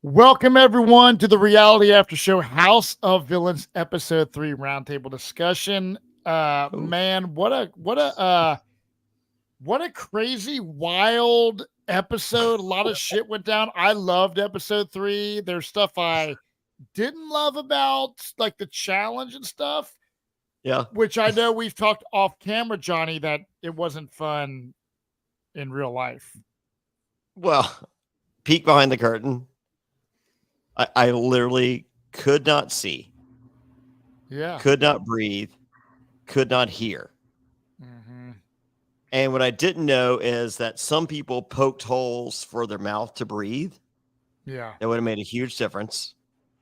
Welcome everyone to the Reality After Show House of Villains episode 3 roundtable discussion. Man, what a crazy wild episode. A lot of shit went down. I loved episode 3. There's stuff I didn't love about like the challenge and stuff. Yeah. Which I know we've talked off camera, Johnny, that it wasn't fun in real life. Well, peek behind the curtain. I literally could not see. Yeah. Could not breathe. Could not hear. Mm-hmm. And what I didn't know is that some people poked holes for their mouth to breathe. Yeah. That would have made a huge difference.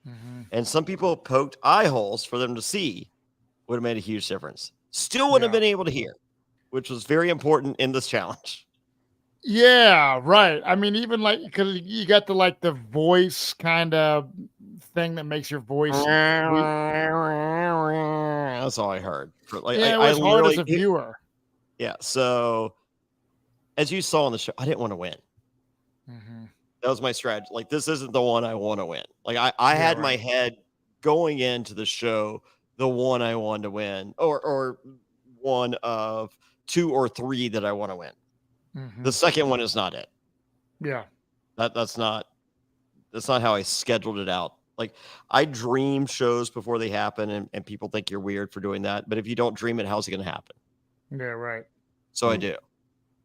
Mm-hmm. And some people poked eye holes for them to see. Would have made a huge difference. Still wouldn't have been able to hear, which was very important in this challenge. Yeah, right. I mean, even like because you got the voice kind of thing that makes your voice. That's all I heard. It was hard as a viewer. Yeah. So, as you saw on the show, I didn't want to win. Mm-hmm. That was my strategy. Like, this isn't the one I want to win. Like, I had my head going into the show, the one I wanted to win, or one of 2 or 3 that I want to win. Mm-hmm. The second one is not it. Yeah. That's not how I scheduled it out. Like, I dream shows before they happen, and people think you're weird for doing that. But if you don't dream it, how's it going to happen? Yeah, right. So I do.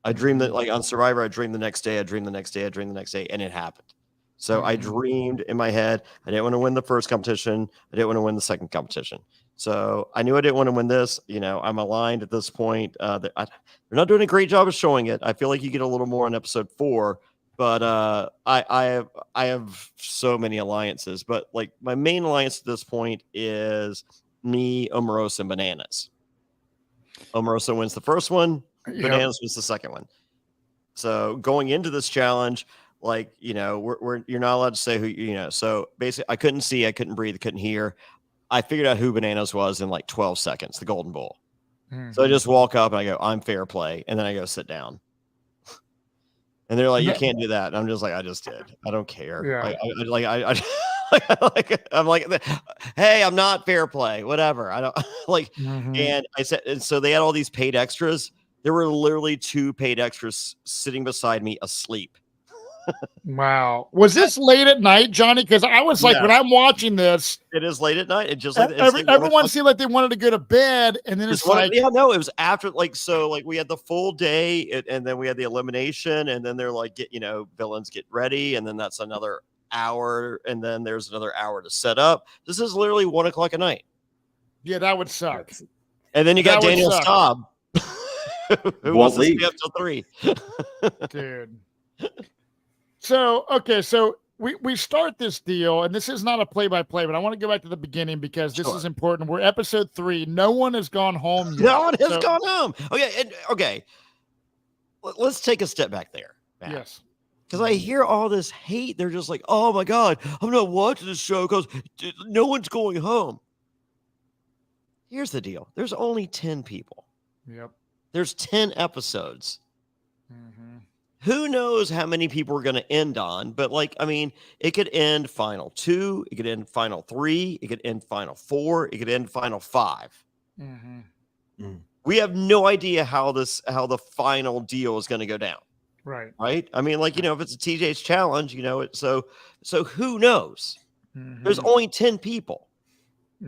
I dream that, like on Survivor, I dream the next day, I dream the next day, I dream the next day, and it happened. So I dreamed in my head. I didn't want to win the first competition. I didn't want to win the second competition. So I knew I didn't want to win this. You know, I'm aligned at this point. They're not doing a great job of showing it. I feel like you get a little more in episode 4, but I have so many alliances. But like my main alliance at this point is me, Omarosa, and Bananas. Omarosa wins the first one. Bananas wins the second one. So going into this challenge, like, you know, you're not allowed to say who, you know, so basically I couldn't see, I couldn't breathe, I couldn't hear. I figured out who Bananas was in like 12 seconds, the Golden Bull. Mm-hmm. So I just walk up and I go, I'm Fairplay. And then I go sit down. And they're like, you can't do that. And I'm just like, I just did. I don't care. Yeah. I'm like, hey, I'm not Fairplay, whatever. I don't like, and I said, and so they had all these paid extras. There were literally 2 paid extras sitting beside me asleep. Wow. Was this late at night, Johnny? Because I was like, when I'm watching this, it is late at night. It just like everyone seemed like they wanted to go to bed, and then it's like, it was after, like, so like we had the full day, and then we had the elimination, and then they're like, villains get ready, and then that's another hour, and then there's another hour to set up. This is literally 1 o'clock at night. Yeah, that would suck. And then you got Daniel Staub, who wants to stay up till 3. Dude. So, okay, so we start this deal, and this is not a play-by-play, but I want to go back to the beginning because this is important. We're episode 3. No one has gone home yet. No one has gone home. Okay. Let's take a step back there, Matt. Yes. Because I hear all this hate. They're just like, oh, my God, I'm not watching this show because no one's going home. Here's the deal. There's only 10 people. Yep. There's 10 episodes. Mm-hmm. Who knows how many people are going to end on, but like, I mean, it could end final 2, it could end final 3, it could end final 4, it could end final 5. Mm-hmm. We have no idea how the final deal is going to go down. Right. I mean, like, if it's a TJ's challenge, so who knows? Mm-hmm. There's only 10 people.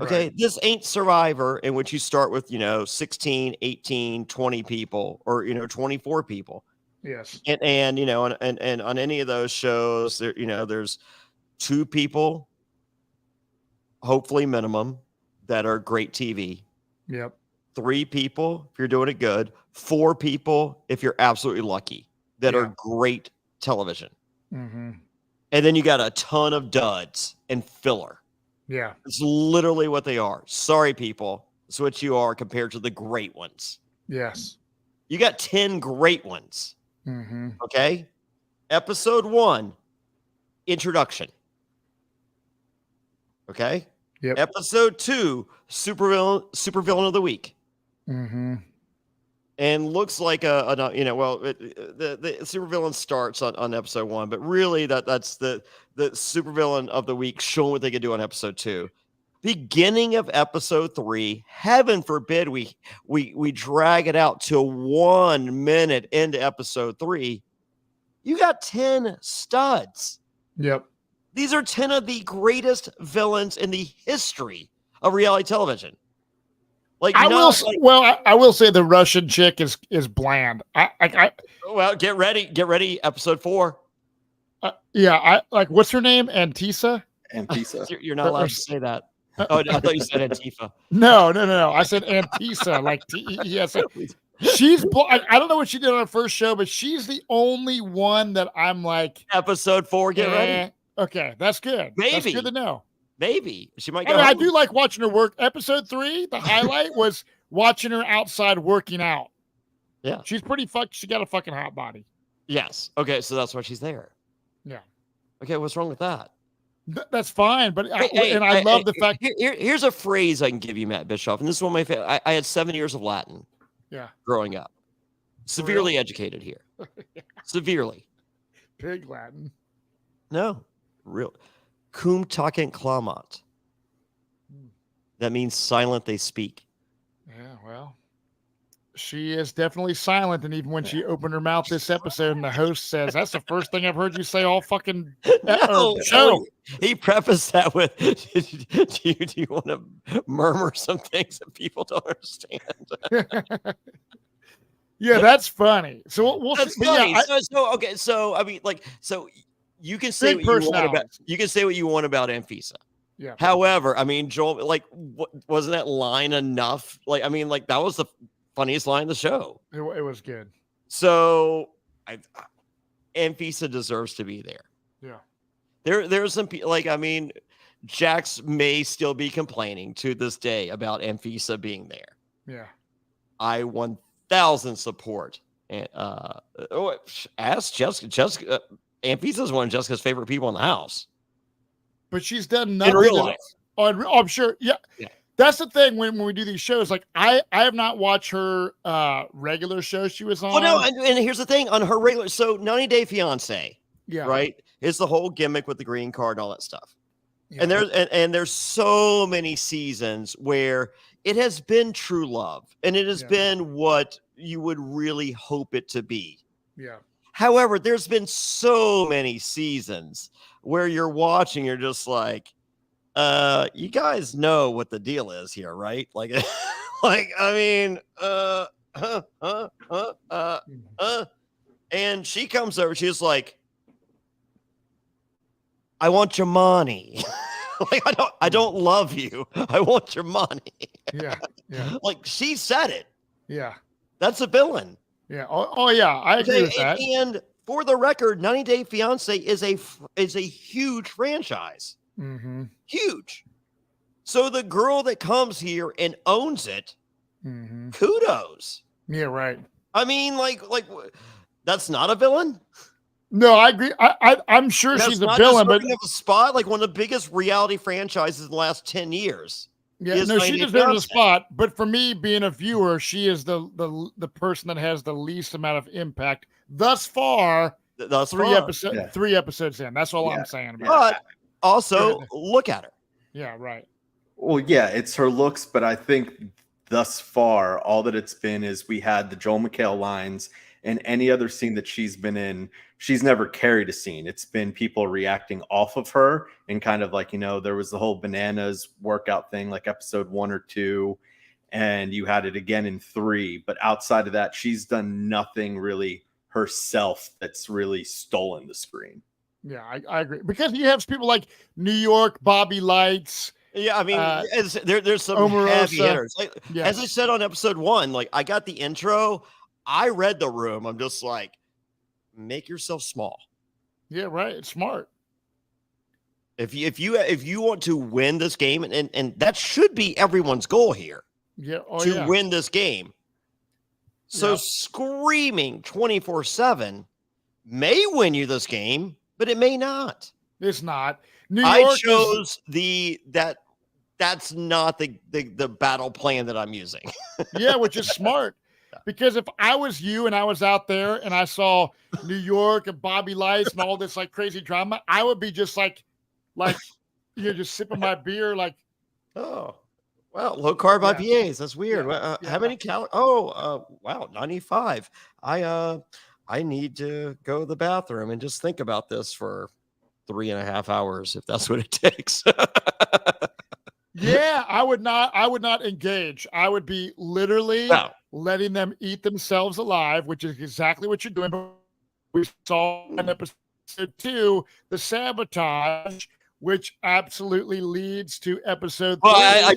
Okay. Right. This ain't Survivor in which you start with, 16, 18, 20 people or, 24 people. Yes. And on any of those shows there, there's 2 people, hopefully minimum, that are great TV. Yep. 3 people, if you're doing it good, 4 people, if you're absolutely lucky, that are great television. Mm-hmm. And then you got a ton of duds and filler. Yeah. It's literally what they are. Sorry, people. It's what you are compared to the great ones. Yes. You got 10 great ones. Mm-hmm. Okay. Episode 1, introduction. Okay. Yep. Episode 2, supervillain of the week. Mm-hmm. and looks like the supervillain starts on episode 1, but really that's the supervillain of the week, showing what they could do on episode 2. Beginning of episode 3, heaven forbid we drag it out to 1 minute into episode 3. You got 10 studs. Yep. These are 10 of the greatest villains in the history of reality television. Like, I will say the Russian chick is bland. Well, get ready. Episode 4. What's her name? Antisa. You're not allowed to say that. Oh, I thought you said Antifa. No. I said Antisa, like T-E-E-S. She's I don't know what she did on her first show, but she's the only one that I'm like. Episode 4, get ready. Okay, that's good. Maybe. That's good to know. Maybe she might go. I do like watching her work. Episode 3, the highlight was watching her outside working out. Yeah, she's pretty She got a fucking hot body. Yes. Okay, so that's why she's there. Yeah. Okay, what's wrong with that? That's fine, but I love the fact. Here's a phrase I can give you, Matt Bischoff, and this is one of my favorite. I had 7 years of Latin. Yeah. Growing up, severely educated here. Severely. Pig Latin. No, real. Cum tacent clamat. That means silent they speak. Yeah, well, she is definitely silent, and even when she opened her mouth this episode, and the host says, "That's the first thing I've heard you say all fucking show." He prefaced that with, "Do you want to murmur some things that people don't understand?" Yeah, that's funny. So we'll that's see. Funny. Yeah, so I mean, like, so you can say what you want about Anfisa. Yeah. However, I mean, Joel, like, wasn't that line enough? Like, I mean, like, that was the funniest line of the show. It was good. So, Anfisa deserves to be there. Yeah. There's some like, I mean, Jax may still be complaining to this day about Anfisa being there. Yeah. I 1,000 support. And ask Jessica. Anfisa is one of Jessica's favorite people in the house. But she's done nothing in real life. I'm sure. Yeah. That's the thing when we do these shows. Like I have not watched her regular show she was on. Oh no, and here's the thing on her regular. So 90 Day Fiance, right? It's the whole gimmick with the green card and all that stuff. Yeah. And there's so many seasons where it has been true love, and it has been what you would really hope it to be. Yeah. However, there's been so many seasons where you're watching, you're just like, you guys know what the deal is here, right? Like, I mean, and she comes over, she's like, I want your money. Like, I don't love you. I want your money. Yeah. Like, she said it. Yeah. That's a villain. Yeah. Oh yeah. I agree with that. And for the record, 90 Day Fiance is a huge franchise. Mm-hmm. Huge. So the girl that comes here and owns it, kudos. Yeah, right. I mean, like that's not a villain. No, I agree. I'm sure she's a villain, but a spot like one of the biggest reality franchises in the last 10 years. Yeah, no, she deserves a spot. But for me, being a viewer, she is the person that has the least amount of impact thus far. Three episodes in. That's all I'm saying about but also, look at her. Yeah, right. Well, yeah, it's her looks, but I think thus far, all that it's been is we had the Joel McHale lines, and any other scene that she's been in, she's never carried a scene. It's been people reacting off of her, and kind of like, there was the whole Bananas workout thing, like episode 1 or 2, and you had it again in 3. But outside of that, she's done nothing really herself that's really stolen the screen. Yeah, I agree. Because you have people like New York, Bobby Lights. Yeah, I mean, there's some Omarosa. heavy hitters. Like, as I said on episode 1, like, I got the intro, I read the room. I'm just like, make yourself small. Yeah, right. It's smart. If you want to win this game, and that should be everyone's goal here. Yeah, to win this game. So screaming 24/7 may win you this game, but it may not. It's not. New York I chose that's not the battle plan that I'm using. Yeah, which is smart. Because if I was you and I was out there and I saw New York and Bobby Lice and all this like crazy drama, I would be just like just sipping my beer like. Oh, well, low carb IPAs. That's weird. How many calories? Oh, wow, 95. I need to go to the bathroom and just think about this for 3.5 hours if that's what it takes. Yeah, I would not engage. I would be literally letting them eat themselves alive, which is exactly what you're doing. But we saw in episode 2 the sabotage, which absolutely leads to episode 3. Well, I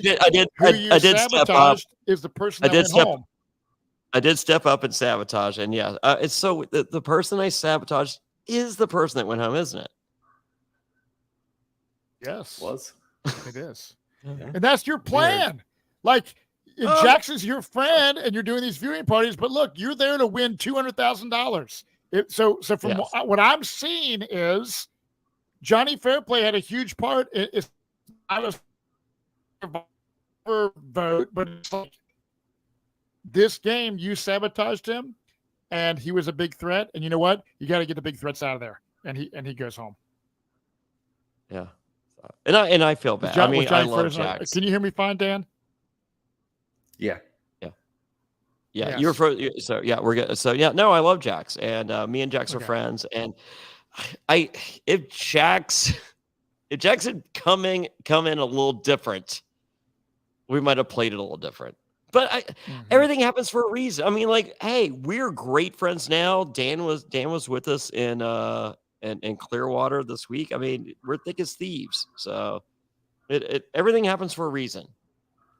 did step up. Is the person that went home. I did step up and sabotage, and it's so the person I sabotaged is the person that went home, isn't it? Yes, it is. Yeah. And that's your plan. Like, Jackson's your friend and you're doing these viewing parties, but look, you're there to win $200,000. So from what I'm seeing is Jonny Fairplay had a huge part. It's not a vote, but it's like this game, you sabotaged him and he was a big threat. And you know what? You got to get the big threats out of there. And he goes home. Yeah. And I feel bad. I love Jax. Can you hear me fine, Dan? Yeah. You're so we're good. So no, I love Jax, and me and Jax are friends. And if Jax had come in a little different, we might have played it a little different. But everything happens for a reason. I mean, like, hey, we're great friends now. Dan was with us in Clearwater this week. I mean, we're thick as thieves. So everything happens for a reason.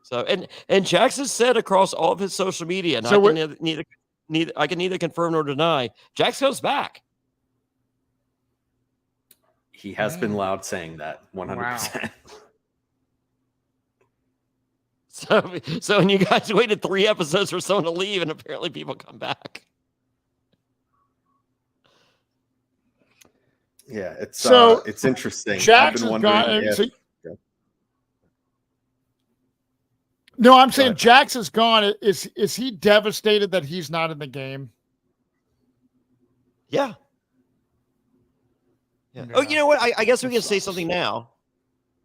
So and Jax has said across all of his social media, and I can neither confirm nor deny, Jax goes back. He has been loud saying that 100%. So when you guys waited 3 episodes for someone to leave, and apparently people come back. Yeah, it's interesting. Jax is gone. No, I'm saying Jax is gone. Is he devastated that he's not in the game? Yeah. Oh, you know what? I guess we can say something now,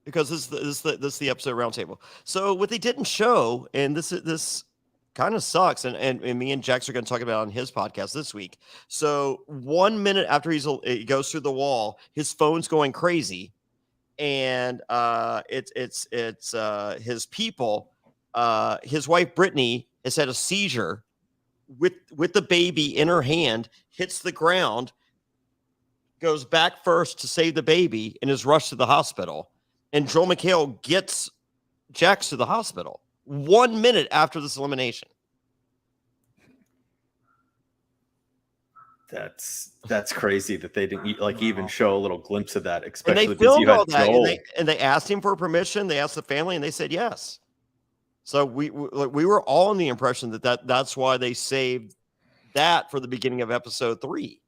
because this is the episode Roundtable. So what they didn't show, and this kind of sucks, and me and Jax are going to talk about it on his podcast this week. So 1 minute after he goes through the wall, his phone's going crazy, and it's his people. His wife Brittany has had a seizure with the baby in her hand, hits the ground, goes back first to save the baby, and is rushed to the hospital. And Joel McHale gets Jax to the hospital 1 minute after this elimination. That's crazy that they didn't even show a little glimpse of that, especially and they filmed all that, Joel. and they asked him for permission. They asked the family, and they said yes. So we were all in the impression that's why they saved that for the beginning of episode 3.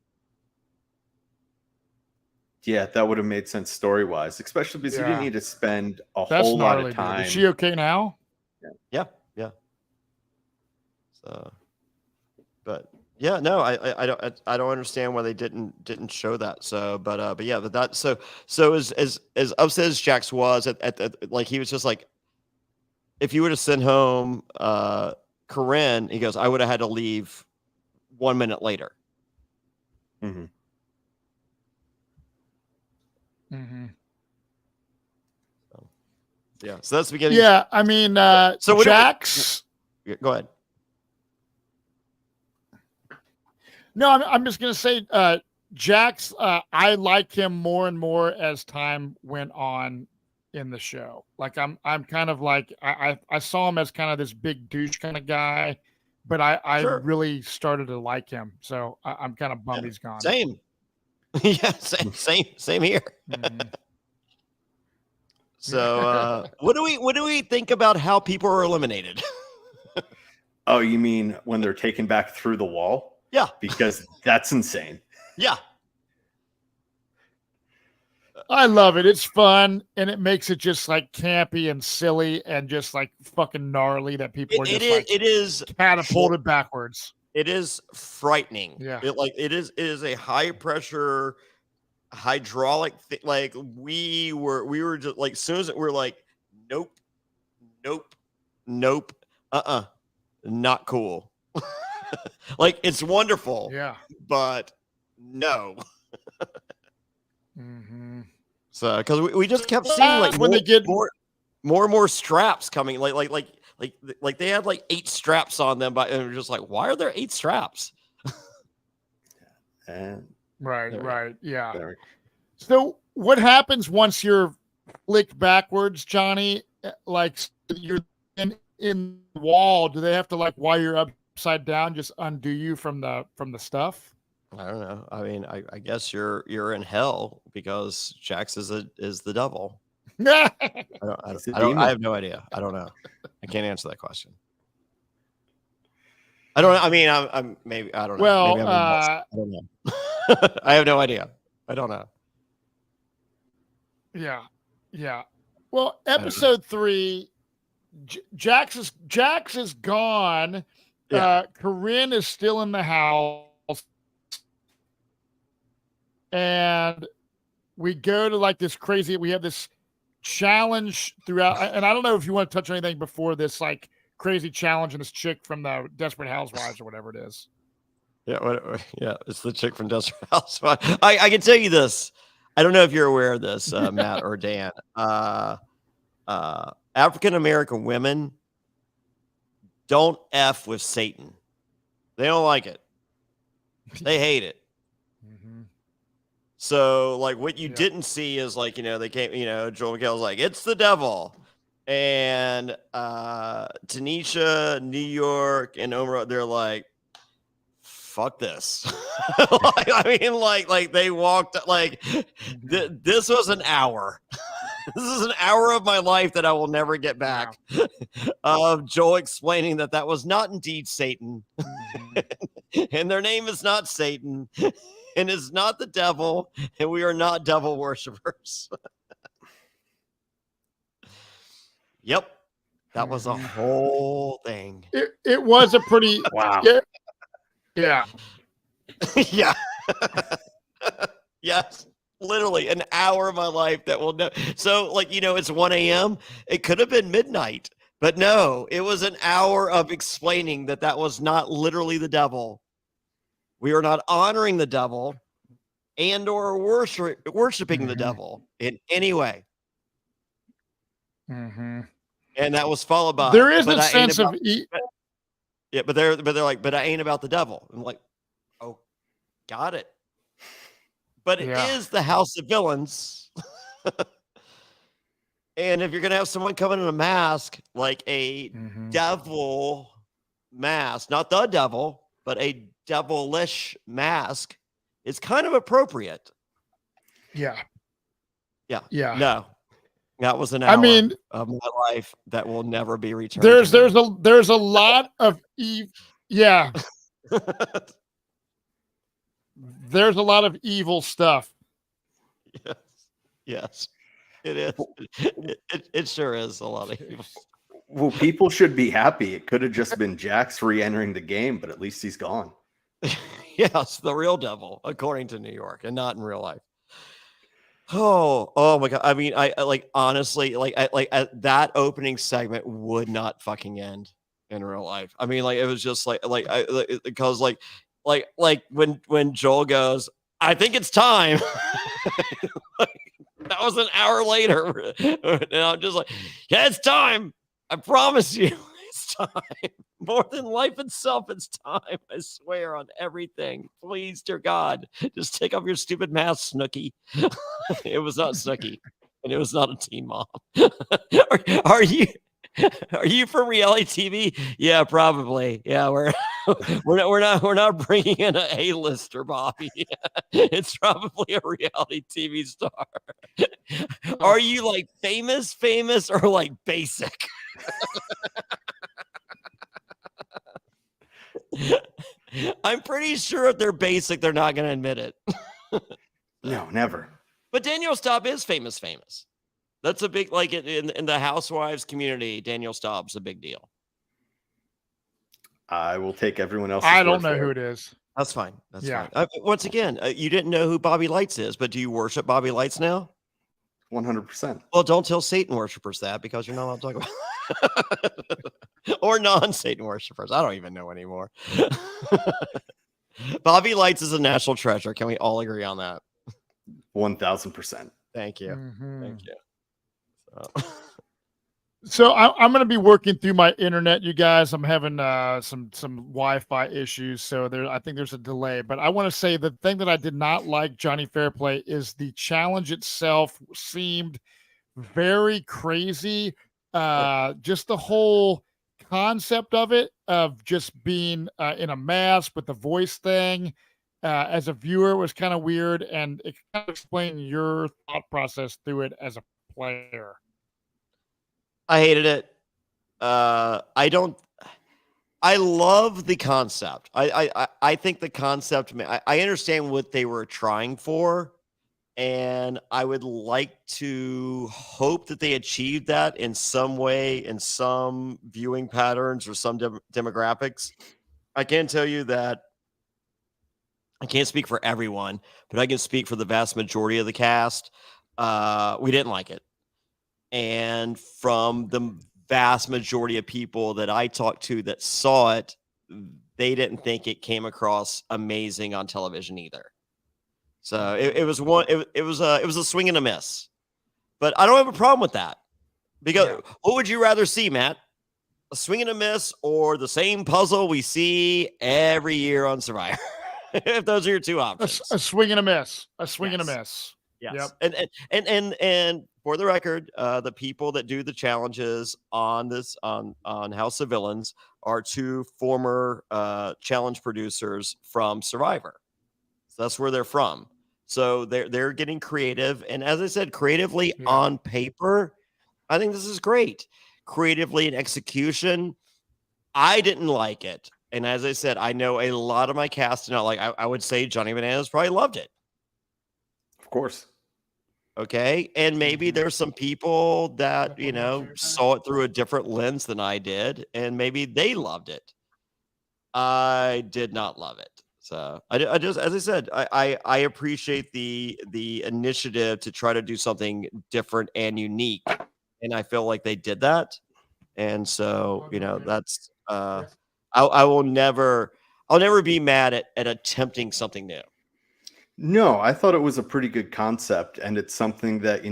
Yeah, that would have made sense story-wise, especially because you didn't need to spend whole lot of time. Is she okay now? Yeah. So, but yeah, no, I don't understand why they didn't show that. So, but yeah, so as upset as Jax was at like, he was just like, if you would have sent home Corinne, he goes, I would have had to leave 1 minute later. Mm-hmm. Yeah, so that's the beginning. Yeah, I mean, so Jax. Go ahead. No, I'm just gonna say, Jax. I like him more and more as time went on in the show. Like I'm kind of like I saw him as kind of this big douche kind of guy, but I really started to like him. So I'm kind of bummed he's gone. Same. Yeah, same here. Mm-hmm. So what do we think about how people are eliminated? Oh, you mean when they're taken back through the wall? Yeah, because that's insane. Yeah. I love it. It's fun, and it makes it just like campy and silly and just like fucking gnarly that people are just it is catapulted backwards. It is frightening. Yeah. It is a high pressure hydraulic thing. Like we were just like, as soon as we're like, nope, not cool. Like it's wonderful. Yeah. But no. Mm-hmm. So because we just kept seeing like when they get more and more straps coming, like they had like 8 straps on them, and we're just like, why are there 8 straps? Right, yeah. So what happens once you're flicked backwards, Johnny? Like you're in the wall. Do they have to, like, while you're upside down, just undo you from the stuff? I don't know. I mean, I guess you're in hell because Jax is the devil. I have no idea. I don't know. I can't answer that question. I don't know. I mean, I'm maybe, I don't know. Well, maybe I don't know. I have no idea. I don't know. Yeah. Well, episode 3, Jax is gone. Yeah. Corinne is still in the house. And we go to like this crazy, we have this challenge throughout. And I don't know if you want to touch on anything before this, like crazy challenge and this chick from the Desperate Housewives or whatever it is. Yeah. It's the chick from Desperate Housewives. I can tell you this. I don't know if you're aware of this, Matt or Dan. African-American women don't F with Satan. They don't like it. They hate it. Mm-hmm. So, like, what you didn't see is, like, they came, Joel McHale's like, it's the devil. And Tanisha, New York, and Omar, they're like, fuck this. I mean, like they walked, like, this was an hour. This is an hour of my life that I will never get back. Of Joel explaining that was not indeed Satan. And their name is not Satan. And it's not the devil. And we are not devil worshipers. Yep. That was a whole thing. It was a pretty wow. Yeah. Yeah. Yes. Literally an hour of my life that will know. So, like, it's 1 a.m. It could have been midnight, but no, it was an hour of explaining that was not literally the devil. We are not honoring the devil and or worshiping the devil in any way. Mm-hmm. And that was followed by, there is a sense of but they're like, but I ain't about the devil. I'm like, oh, got it. But it is the House of Villains. And if you're going to have someone come in a mask, like a devil mask, not the devil, but a devilish mask, it's kind of appropriate. Yeah. No, that was an hour of my life that will never be returned. There's a lot of yeah. There's a lot of evil stuff. Yes, it is. It sure is a lot of evil. Well, people should be happy. It could have just been Jax re-entering the game, but at least he's gone. Yes, the real devil, according to New York, and not in real life. Oh my God. I mean, I like, honestly, that opening segment would not fucking end in real life. I mean, like, it was just because when Joel goes, I think it's time. That was an hour later. And I'm just like, yeah, it's time. I promise you, it's time. More than life itself, it's time. I swear on everything. Please, dear God, just take off your stupid mask, Snooki. It was not Snooki, and it was not a teen mom. Are you from reality TV? Yeah, probably. Yeah, we're not bringing in a A-lister, Bobby. It's probably a reality TV star. Are you like famous, or like basic? I'm pretty sure if they're basic, they're not going to admit it. No, never. But Danielle Staub is famous. That's a big, like in the housewives community, Danielle Staub's a big deal. I will take everyone else's I don't word know for who it. it is. That's fine. That's Yeah. fine. Once again, you didn't know who Bobby Lights is, but do you worship Bobby Lights now? 100%. Well, don't tell Satan worshipers that, because you're not allowed to talk about or non-Satan worshipers. I don't even know anymore. Bobby Lights is a national treasure. Can we all agree on that? 1000%. Thank you. Mhm. Thank you. So I'm going to be working through my internet, you guys. I'm having some Wi-Fi issues, so I think there's a delay. But I want to say the thing that I did not like, Jonny Fairplay, is the challenge itself seemed very crazy. Just the whole concept of it, of just being in a mask with the voice thing, as a viewer, was kind of weird. And it kind of explain your thought process through it as a player. I hated it. I love the concept. I think the concept, I understand what they were trying for, and I would like to hope that they achieved that in some way, in some viewing patterns or some demographics. I can tell you that I can't speak for everyone, but I can speak for the vast majority of the cast. We didn't like it. And from the vast majority of people that I talked to that saw it, they didn't think it came across amazing on television either. So it was a swing and a miss. But I don't have a problem with that, because what would you rather see, Matt? A swing and a miss, or the same puzzle we see every year on Survivor? If those are your two options. A swing and a miss. A swing and a miss. Yes. Yep. And for the record, the people that do the challenges on House of Villains are two former challenge producers from Survivor. So that's where they're from. So they're getting creative. And as I said, creatively on paper, I think this is great. Creatively in execution, I didn't like it. And as I said, I know a lot of my cast, I would say Johnny Bananas probably loved it. Of course. Okay. And maybe there's some people that, saw it through a different lens than I did, and maybe they loved it. I did not love it. So I just, as I said, I appreciate the initiative to try to do something different and unique. And I feel like they did that. And so, that's, I'll never be mad at attempting something new. No, I thought it was a pretty good concept, and it's something that,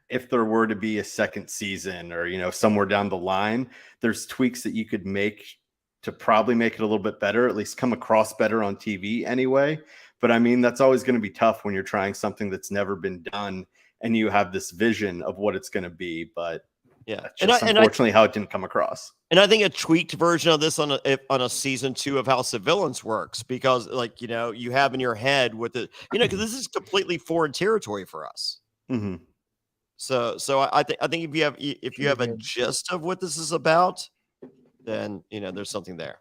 if there were to be a second season or, somewhere down the line, there's tweaks that you could make to probably make it a little bit better, at least come across better on TV anyway. But I mean, that's always going to be tough when you're trying something that's never been done and you have this vision of what it's going to be. But that's just unfortunately how it didn't come across. And I think a tweaked version of this on a season 2 of House of Villains works, because you have in your head with it, because this is completely foreign territory for us. Mm-hmm. So I think if you have a gist of what this is about, then there's something there.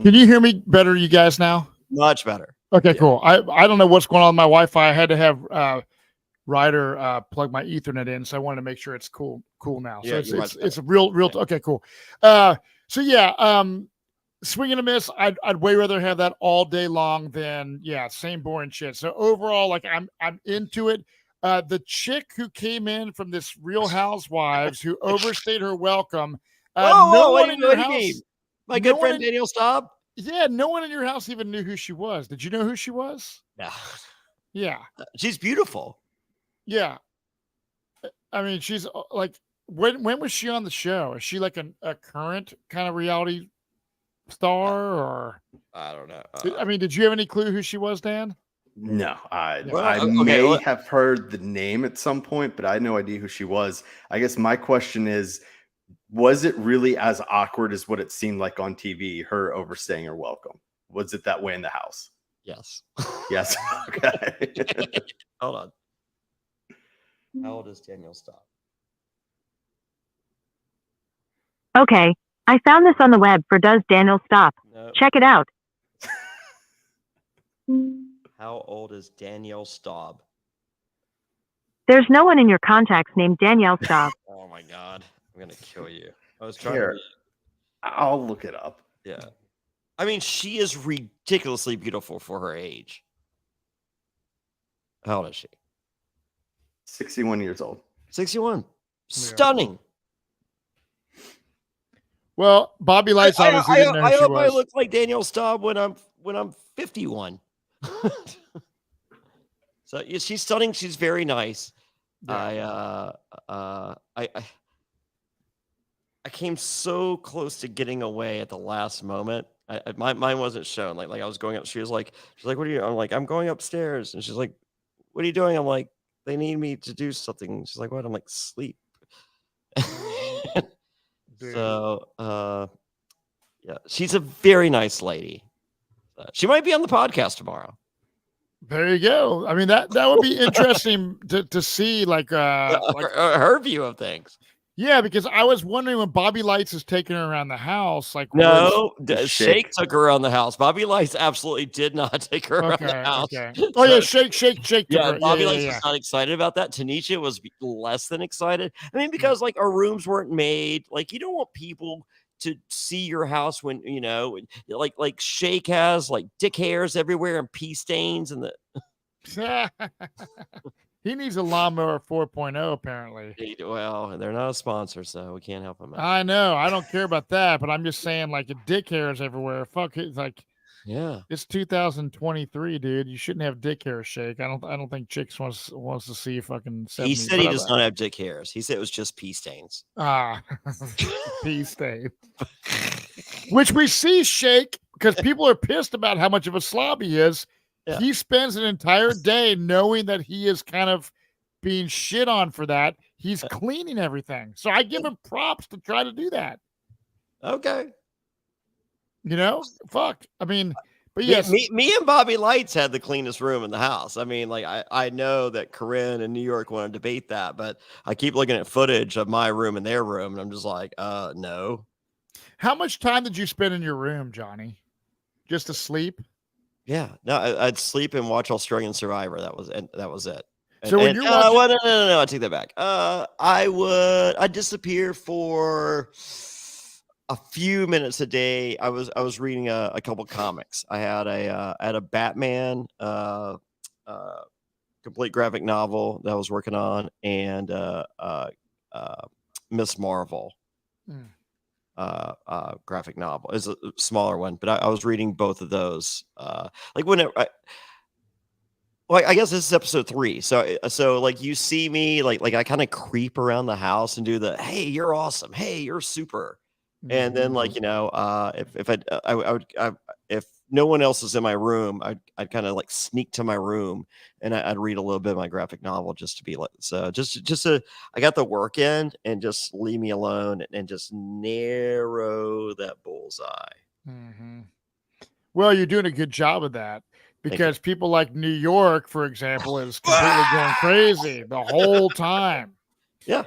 Can you hear me better, you guys, now? Much better. Okay, cool. I don't know what's going on with my Wi-Fi. I had to have Ryder plug my Ethernet in, so I wanted to make sure it's cool now. So it's a real okay, cool. So yeah, swing and a miss. I'd way rather have that all day long than same boring shit. So overall, I'm into it. The chick who came in from this Real Housewives who overstayed her welcome. No one in your house. My good friend Danielle Staub. Yeah, no one in your house even knew who she was. Did you know who she was? No. Yeah. She's beautiful. Yeah. I mean, she's when was she on the show? Is she like a current kind of reality star, or? I don't know. I mean, did you have any clue who she was, Dan? No, I may have heard the name at some point, but I had no idea who she was. I guess my question is, was it really as awkward as what it seemed like on TV, her overstaying her welcome? Was it that way in the house? Yes. Yes. Okay. Hold on. How old is Danielle Staub? Okay, I found this on the web for Does Daniel Stop? No. Check it out. How old is Danielle Staub? There's no one in your contacts named Danielle Staub. Oh my God, I'm gonna kill you. I was trying Here, to. I'll look it up. Yeah, I mean, she is ridiculously beautiful for her age. How old is she? 61 years old. 61. Stunning. Well, Bobby Lights obviously didn't know who I she hope I was. look like Danielle Staub when I'm 51. So yeah, she's stunning. She's very nice. Yeah. I came so close to getting away at the last moment. Mine wasn't shown. Like I was going up. She's like, what are you? I'm like, I'm going upstairs. And she's like, what are you doing? I'm like, they need me to do something. She's like, what? I'm like, sleep. So yeah, she's a very nice lady. She might be on the podcast tomorrow. There you go. I mean, that would be interesting to see, like her view of things. Yeah, because I was wondering when Bobby Lights is taking her around the house, like no, Shake took her around the house. Bobby Lights absolutely did not take her around the house. Okay. Oh yeah, Shake. Yeah, Bobby Lights was not excited about that. Tanisha was less than excited. I mean, because like our rooms weren't made. Like you don't want people to see your house when like Shake has like dick hairs everywhere and pee stains and the. He needs a lawnmower 4.0 apparently. Well, they're not a sponsor, so we can't help him out. I know. I don't care about that, but I'm just saying, like, dick hairs everywhere. Fuck it. Like, yeah, it's 2023, dude. You shouldn't have dick hair, Shake. I don't think chicks wants to see you fucking. 70s. He said he does not have dick hairs. He said it was just pee stains. Pee stain. Which we see Shake because people are pissed about how much of a slob he is. Yeah. He spends an entire day knowing that he is kind of being shit on for that. He's cleaning everything. So I give him props to try to do that. Okay. You know, fuck. I mean, but yes. Me and Bobby Lights had the cleanest room in the house. I mean, like, I know that Corinne in New York want to debate that, but I keep looking at footage of my room and their room, and I'm just like, no. How much time did you spend in your room, Johnny? Just to sleep? Yeah, no, I'd sleep and watch Australian Survivor. That was it. So when you're watching, no, I take that back. I'd disappear for a few minutes a day. I was reading a couple comics. I had a Batman complete graphic novel that I was working on, and Miss Marvel. Graphic novel is a smaller one, but I was reading both of those. Like whenever I guess this is episode 3. So like you see me like I kind of creep around the house and do the, hey, you're awesome. Hey, you're super. And then like, if no one else is in my room, I'd kind of like sneak to my room and I'd read a little bit of my graphic novel just to be like, so I got the work in and just leave me alone and just narrow that bullseye. Mm-hmm. Well, you're doing a good job of that because people like New York, for example, is completely going crazy the whole time. Yeah.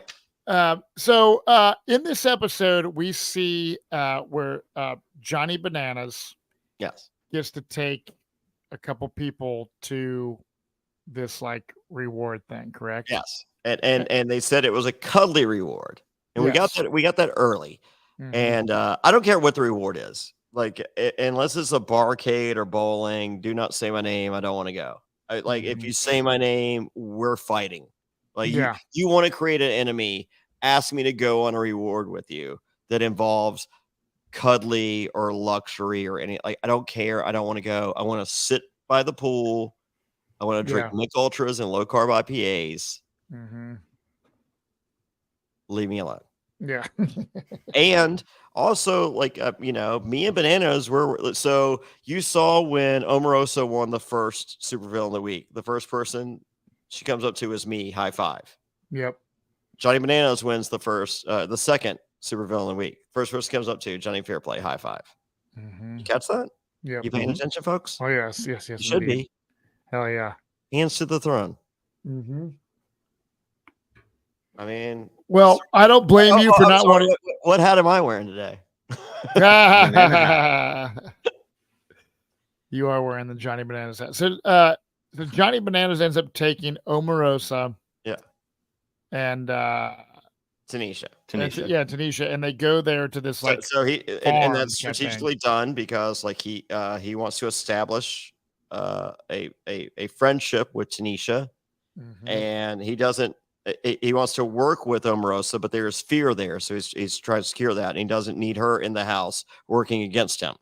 So in this episode, we see where Johnny Bananas gets to take a couple people to this like reward thing, correct? Yes. And they said it was a cuddly reward. And we got that early. Mm-hmm. And I don't care what the reward is. Like unless it's a barcade or bowling, do not say my name. I don't want to go. If you say my name, we're fighting. Like you want to create an enemy, ask me to go on a reward with you that involves cuddly or luxury or any, like, I don't care. I don't want to go. I want to sit by the pool. I want to drink Mick Ultras and low carb IPAs. Mm-hmm. Leave me alone. Yeah. And also, like, me and Bananas were, so you saw when Omarosa won the first supervillain of the week, the first person she comes up to is me, high five. Yep. Johnny Bananas wins the second supervillain of the week. First person comes up to Jonny Fairplay, high five. Mm-hmm. You catch that? Yeah. You paying attention, folks? Oh yes. You should be. Hell yeah. Hands to the throne. Mm-hmm. I mean, well, I don't blame you for not wanting. What hat am I wearing today? You are wearing the Johnny Bananas hat. So Johnny Bananas ends up taking Omarosa and Tanisha. Tanisha, and they go there to this like So he and farm that's type thing. strategically done because like he wants to establish a friendship with Tanisha, and he wants to work with Omarosa, but there's fear there, so he's trying to secure that, and he doesn't need her in the house working against him.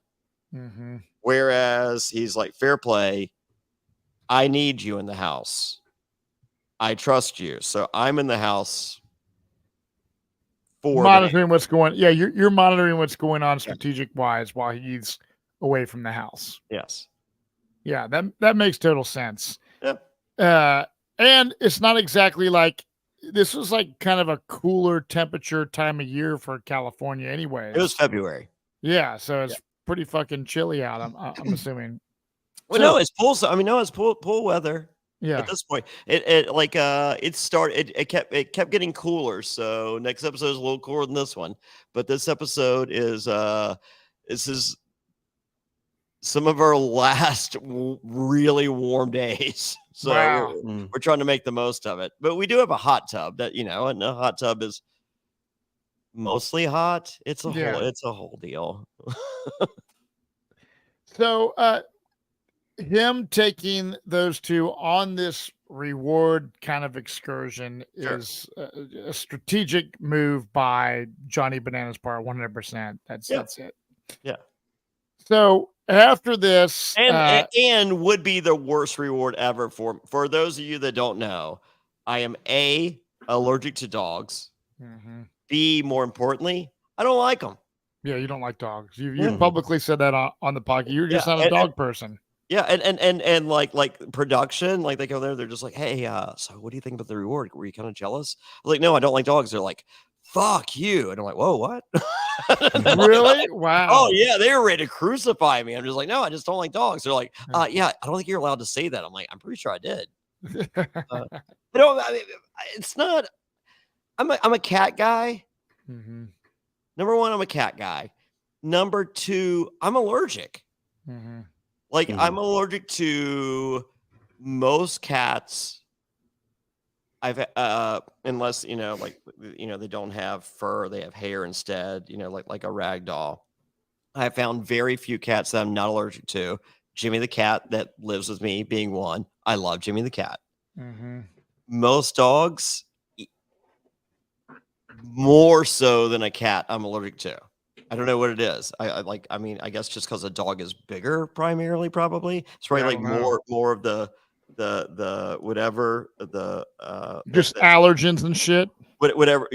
Whereas he's like, Fairplay, I need you in the house. I trust you, so I'm in the house for monitoring what's going. Yeah, you're monitoring what's going on strategic wise while he's away from the house. Yes. Yeah, that makes total sense. Yep. And it's not exactly like this was like kind of a cooler temperature time of year for California, anyway. It was February. Yeah, so it's pretty fucking chilly out. I'm assuming. Well, no, it's pool. I mean, no, it's pool weather. Yeah. At this point, it kept getting cooler. So next episode is a little cooler than this one, but this episode is this is some of our last really warm days. So we're trying to make the most of it. But we do have a hot tub that, and the hot tub is mostly hot. It's a whole deal. So him taking those two on this reward kind of excursion is a strategic move by Johnny Bananas part 100%. That's it. Yeah. So after this, and would be the worst reward ever for those of you that don't know, I am allergic to dogs. B, more importantly, I don't like them. Yeah, you don't like dogs. You publicly said that on the podcast. You're just not a dog person. Yeah, and like production, like they go there, they're just like, hey, so what do you think about the reward? Were you kind of jealous? I was like, no, I don't like dogs. They're like, fuck you. And I'm like, whoa, what? Really? Wow. Oh yeah, they were ready to crucify me. I'm just like, no, I just don't like dogs. They're like, yeah, I don't think you're allowed to say that. I'm like, I'm pretty sure I did. It's not. I'm a cat guy. Number one, I'm a cat guy. Number two, I'm allergic. Like I'm allergic to most cats. I've unless they don't have fur, they have hair instead. Like a rag doll. I found very few cats that I'm not allergic to. Jimmy the cat that lives with me being one. I love Jimmy the cat. Most dogs, more so than a cat, I'm allergic to. I don't know what it is. I guess just because a dog is bigger, primarily, probably. It's probably more of the whatever just allergens and shit. Whatever.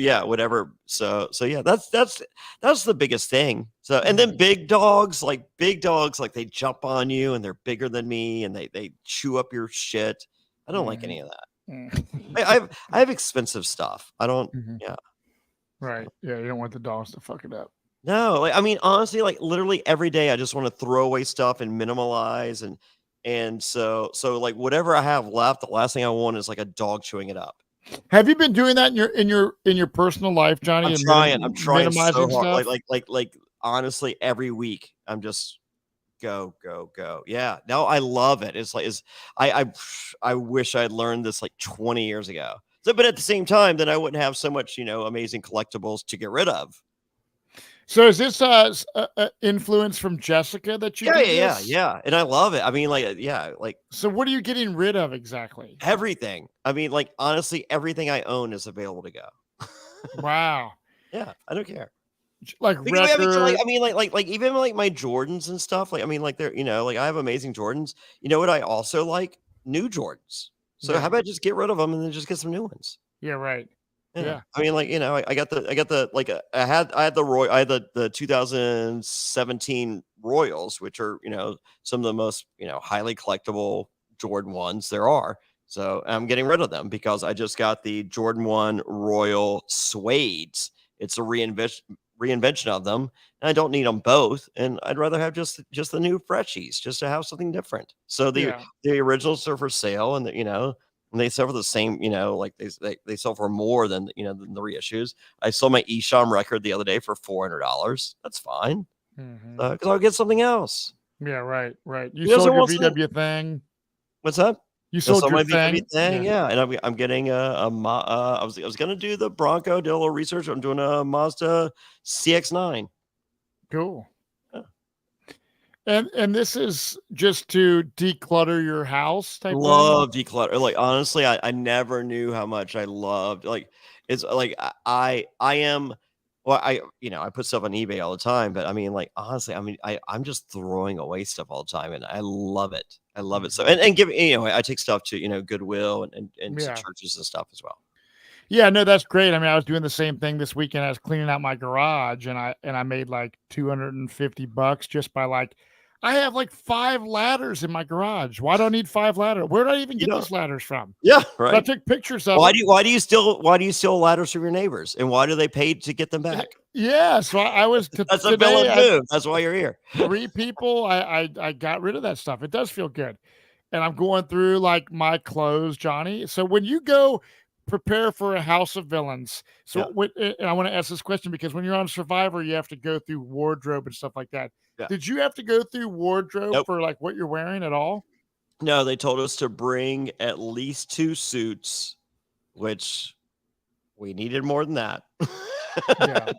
So yeah, that's the biggest thing. So and then big dogs, like they jump on you and they're bigger than me and they chew up your shit. I don't like any of that. I have expensive stuff. I don't. Yeah. Right. Yeah. You don't want the dogs to fuck it up. No, honestly, literally every day I just want to throw away stuff and minimalize and so like whatever I have left, the last thing I want is like a dog chewing it up. Have you been doing that in your personal life, Johnny? I'm trying so hard. Like honestly, every week I'm just go. Yeah, no, I love it. It's like I wish I'd learned this like 20 years ago. So, but at the same time, then I wouldn't have so much amazing collectibles to get rid of. So is this influence from Jessica that you? Yeah, and I love it. So what are you getting rid of exactly? Everything. Honestly, everything I own is available to go. Wow. Yeah, I don't care. Like even my Jordans and stuff. They're I have amazing Jordans. You know what? I also like new Jordans. So how about just get rid of them and then just get some new ones? Yeah, right. Yeah. I had the 2017 Royals, which are, some of the most, highly collectible Jordan ones there are. So I'm getting rid of them because I just got the Jordan 1 Royal Suedes. It's a reinvention of them. And I don't need them both. And I'd rather have just the new freshies just to have something different. So the originals are for sale and and they sell for the same, they sell for more than, than the reissues. I sold my Esham record the other day for $400. That's fine. Because I'll get something else. Yeah, right. You sold your VW thing. What's that? You sold sold your my VW thing? thing, yeah. And I'm getting I was gonna do the Bronco, did a little research. I'm doing a Mazda CX-9. Cool. Yeah. And this is just to declutter your house type thing? Love declutter. Like honestly, I never knew how much I loved. Like it's like I am. Well, I put stuff on eBay all the time, but I mean, like honestly, I mean, I'm just throwing away stuff all the time, and I love it. I love it. So and give I take stuff to Goodwill and to Yeah. churches and stuff as well. Yeah, no, that's great. I mean, I was doing the same thing this weekend. I was cleaning out my garage, and I made like $250 just by like, I have like 5 ladders in my garage. Why do I need 5 ladders? Where did I even get these ladders from? Yeah, But I right. took pictures of Why them. do you steal ladders from your neighbors, and why do they pay to get them back? Yeah, so I was That's a today, villain move. That's why you're here. 3 people. I got rid of that stuff. It does feel good. And I'm going through like my clothes, Johnny. So when you go prepare for a house of villains, so and I want to ask this question because when you're on Survivor, you have to go through wardrobe and stuff like that. Yeah. Did you have to go through wardrobe Nope. for like what you're wearing at all? No, they told us to bring at least 2 suits, which we needed more than that. Yeah.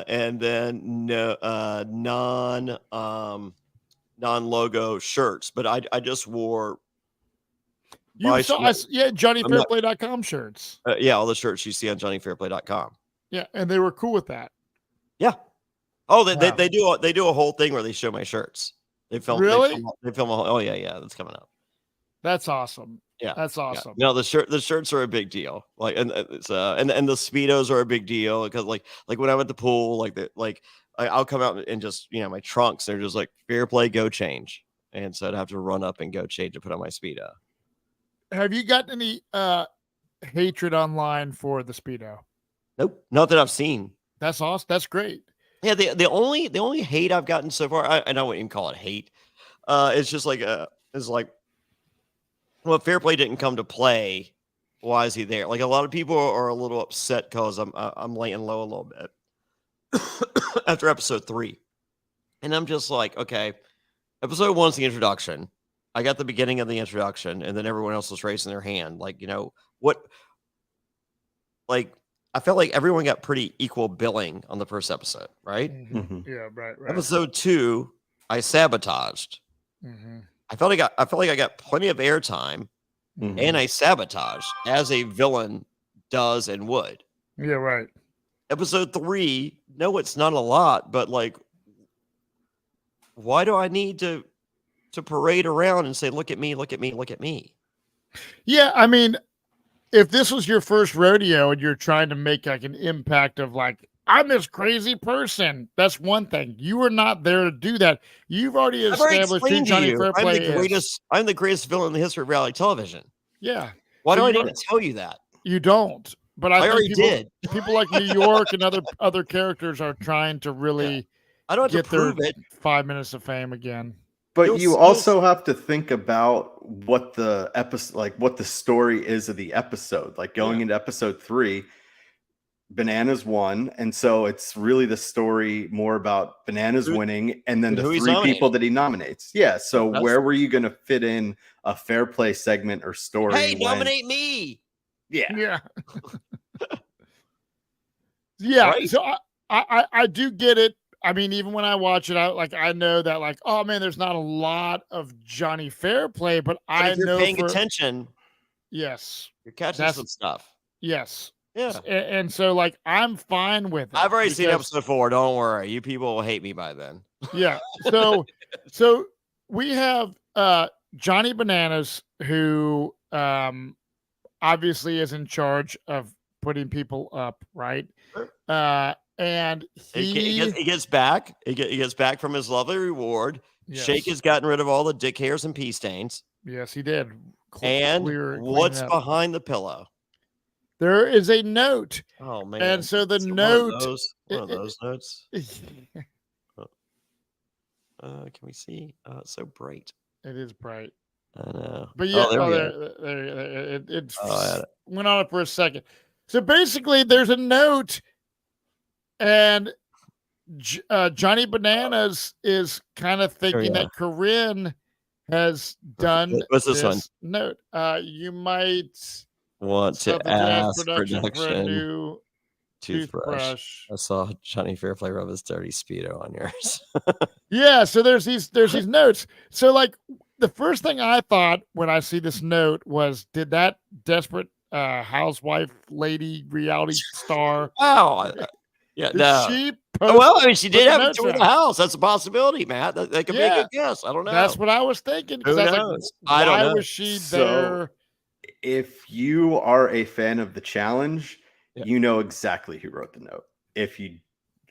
And then non-logo shirts, but I just wore You saw us, JohnnyFairplay.com shirts. all the shirts you see on JohnnyFairplay.com. Yeah, and they were cool with that. Yeah. Oh, they Wow. they do a whole thing where they show my shirts. They film Really? they film a whole, oh yeah, that's coming up. That's awesome. Yeah, That's awesome. No, the shirts are a big deal. Like, and it's and the Speedos are a big deal because like when I'm at the pool, I'll come out and just my trunks. They're just like Fairplay, go change, and so I'd have to run up and go change and put on my Speedo. Have you gotten any hatred online for the Speedo? Nope, not that I've seen. That's awesome. That's great. Yeah, the only hate I've gotten so far, I wouldn't even call it hate. It's just like well, Fairplay didn't come to play. Why is he there? Like a lot of people are a little upset because I'm laying low a little bit after episode 3, and I'm just like, okay, episode 1's the introduction. I got the beginning of the introduction, and then everyone else was raising their hand. Like what? Like I felt like everyone got pretty equal billing on the first episode, right? Mhm. Yeah, right. Episode 2, I sabotaged. Mm-hmm. I felt like I got plenty of airtime, and I sabotaged as a villain does and would. Yeah, right. Episode 3, no, it's not a lot, but like, why do I need to parade around and say, "Look at me, look at me, look at me"? Yeah, I mean, if this was your first rodeo and you're trying to make like an impact of like, I'm this crazy person, that's one thing. You were not there to do that. You've already I've already established who explained to Johnny you. Fairplay is. I'm the greatest villain in the history of reality television. Yeah. Why So do I you need don't- to tell you that? You don't. But I think already did. people like New York and other characters are trying to really I don't have get to prove their it. 5 minutes of fame again. But you also have to think about what the episode, like what the story is of the episode. Like going into episode 3, Bananas won, and so it's really the story more about Bananas winning, and then the 3 people that he nominates. Yeah. So where were you going to fit in a fair play segment or story? Hey, nominate me. Yeah. Yeah. Yeah. Right. So I do get it. I mean, even when I watch it, I know that like, oh man, there's not a lot of Johnny Fairplay, but I if you're know paying attention, yes, you're catching some stuff. yes, Yeah. and so like I'm fine with it. I've already seen episode 4. Don't worry, you people will hate me by then. Yeah. So we have Johnny Bananas, who obviously is in charge of putting people up, right? Sure. And he gets back. He gets back from his lovely reward. yes. Shake has gotten rid of all the dick hairs and pee stains. Yes, he did. And what's behind the pillow? There is a note. Oh man! And so the It's note. one of those notes. Can we see? Oh, it's so bright. It is bright. I know. But yeah, there it went on for a second. So basically, there's a note, and Johnny Bananas is kind of thinking that Corinne has done What's this one? note. You might Want to Gas ask production for a production new toothbrush. I saw Johnny Fairplay rub his dirty Speedo on yours. Yeah, so there's these notes. So like the first thing I thought when I see this note was, did that desperate housewife lady reality star Wow. Yeah, no. she Well, I mean, she did the have a notes tour of the out? house. That's a possibility, Matt. That could be a good guess. I don't know. That's what I was thinking. 'Cause Who I was knows? like, I don't why know. was she So- there? If you are a fan of the challenge, Yeah. you know exactly who wrote the note. If you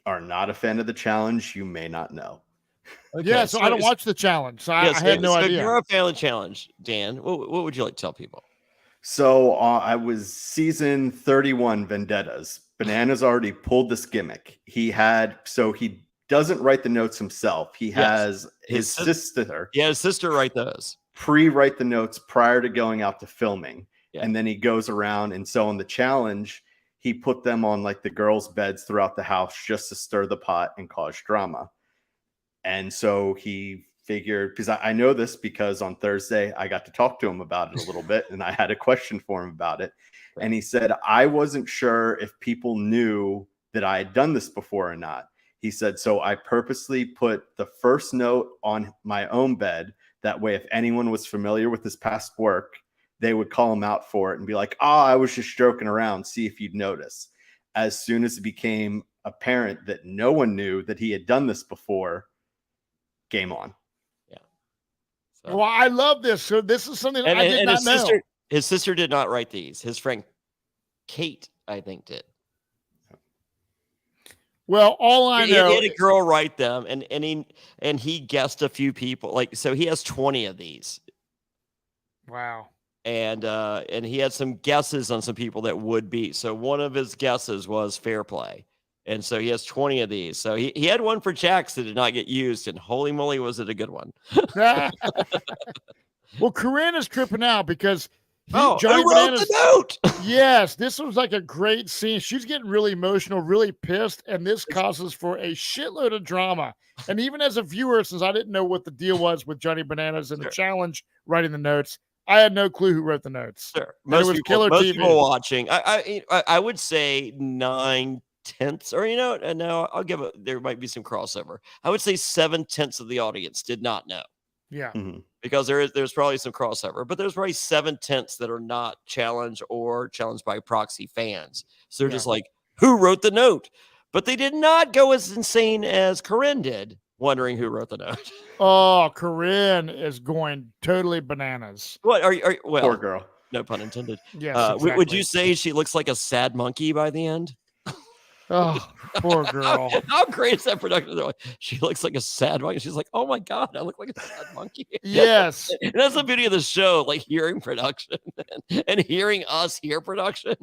are not a fan of the challenge, you may not know. Yeah, so I don't watch the challenge, so I had no If idea. you're a fan of the challenge, Dan, what would you like to tell people? So I was season 31 Vendettas. Bananas already pulled this gimmick. He doesn't write the notes himself. He has his sister. Yeah, his sister write those. Pre-write the notes prior to going out to filming. Yeah. And then he goes around. And so on the challenge, he put them on like the girls' beds throughout the house just to stir the pot and cause drama. And so he figured, because I know this because on Thursday I got to talk to him about it a little bit and I had a question for him about it. And he said, I wasn't sure if people knew that I had done this before or not. He said, so I purposely put the first note on my own bed. That way, if anyone was familiar with his past work, they would call him out for it and be like, I was just joking around, see if you'd notice. As soon as it became apparent that no one knew that he had done this before, game on. Yeah. So. Well, I love this. So this is something I did not know. His sister did not write these. His friend Kate, I think, did. Well, all I know, he had a girl write them, and he guessed a few people. Like, so he has 20 of these. Wow. And he had some guesses on some people that would be. So one of his guesses was Fairplay. And so he has 20 of these. So he had one for Jax that did not get used, and holy moly, was it a good one. Well, Corinne is tripping out because Johnny Bananas, the note. Yes, this was like a great scene. She's getting really emotional, really pissed, and this causes for a shitload of drama. And even as a viewer, since I didn't know what the deal was with Johnny Bananas and the challenge writing the notes, I had no clue who wrote the notes. Sure, most people watching. I would say 9/10, or no, I'll give it. There might be some crossover. I would say 7/10 of the audience did not know. Yeah. Mm-hmm. Because there's probably some crossover, but there's probably 7/10 that are not challenged or challenged by proxy fans. So they're just like, who wrote the note? But they did not go as insane as Corinne did, wondering who wrote the note. Oh, Corinne is going totally bananas. What are you? Well, poor girl. No pun intended. Yes, Would exactly. you say she looks like a sad monkey by the end? Oh, poor girl. How great is that production? They're like, she looks like a sad monkey. She's like, oh my God, I look like a sad monkey. Yes. And that's the beauty of the show, like hearing production and hearing us hear production.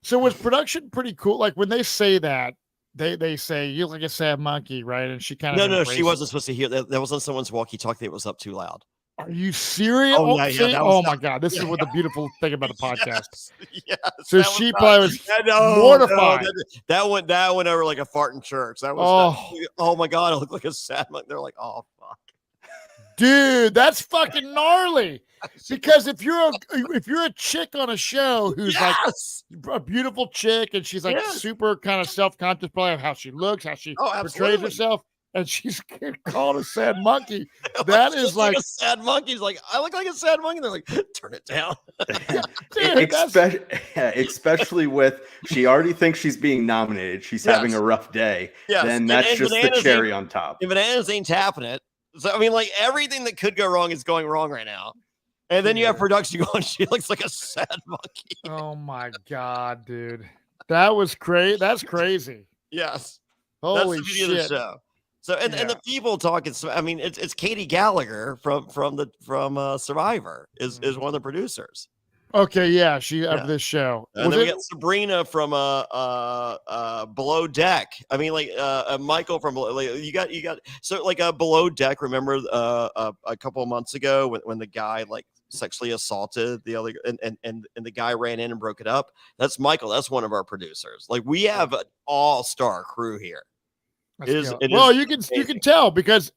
So was production pretty cool? Like when they say that, they say, you look like a sad monkey, right? And she kind of No, she wasn't supposed to hear that. That was on someone's walkie-talkie that was up too loud. Are you serious? Oh, yeah, my God. This is what the beautiful thing about the podcast. Yes. So she probably was mortified. That went over like a fart in church. That was oh my God, I look like a sad monkey. They're like, oh fuck. Dude, that's fucking gnarly. Because if you're a chick on a show who's like a beautiful chick and she's like super kind of self-conscious probably of how she looks, how she portrays herself, and she's called a sad monkey. That is like a sad monkey. He's like, I look like a sad monkey. They're like, turn it down. Dude, especially with she already thinks she's being nominated. She's having a rough day. Yes. Then that's and just the cherry on top. And Bananas ain't tapping it. So I mean, like everything that could go wrong is going wrong right now. And then you have production going, she looks like a sad monkey. Oh my God, dude. That was crazy. That's crazy. Yes. Holy That's the shit. beauty of the show. So and the people talking. I mean, it's Katie Gallagher from Survivor is one of the producers. Okay, yeah, of this show. And then we got Sabrina from Below Deck. I mean, like Michael from you got so like Below Deck. Remember a couple of months ago when the guy like sexually assaulted the other and the guy ran in and broke it up. That's Michael. That's one of our producers. Like we have an all-star crew here. You can tell because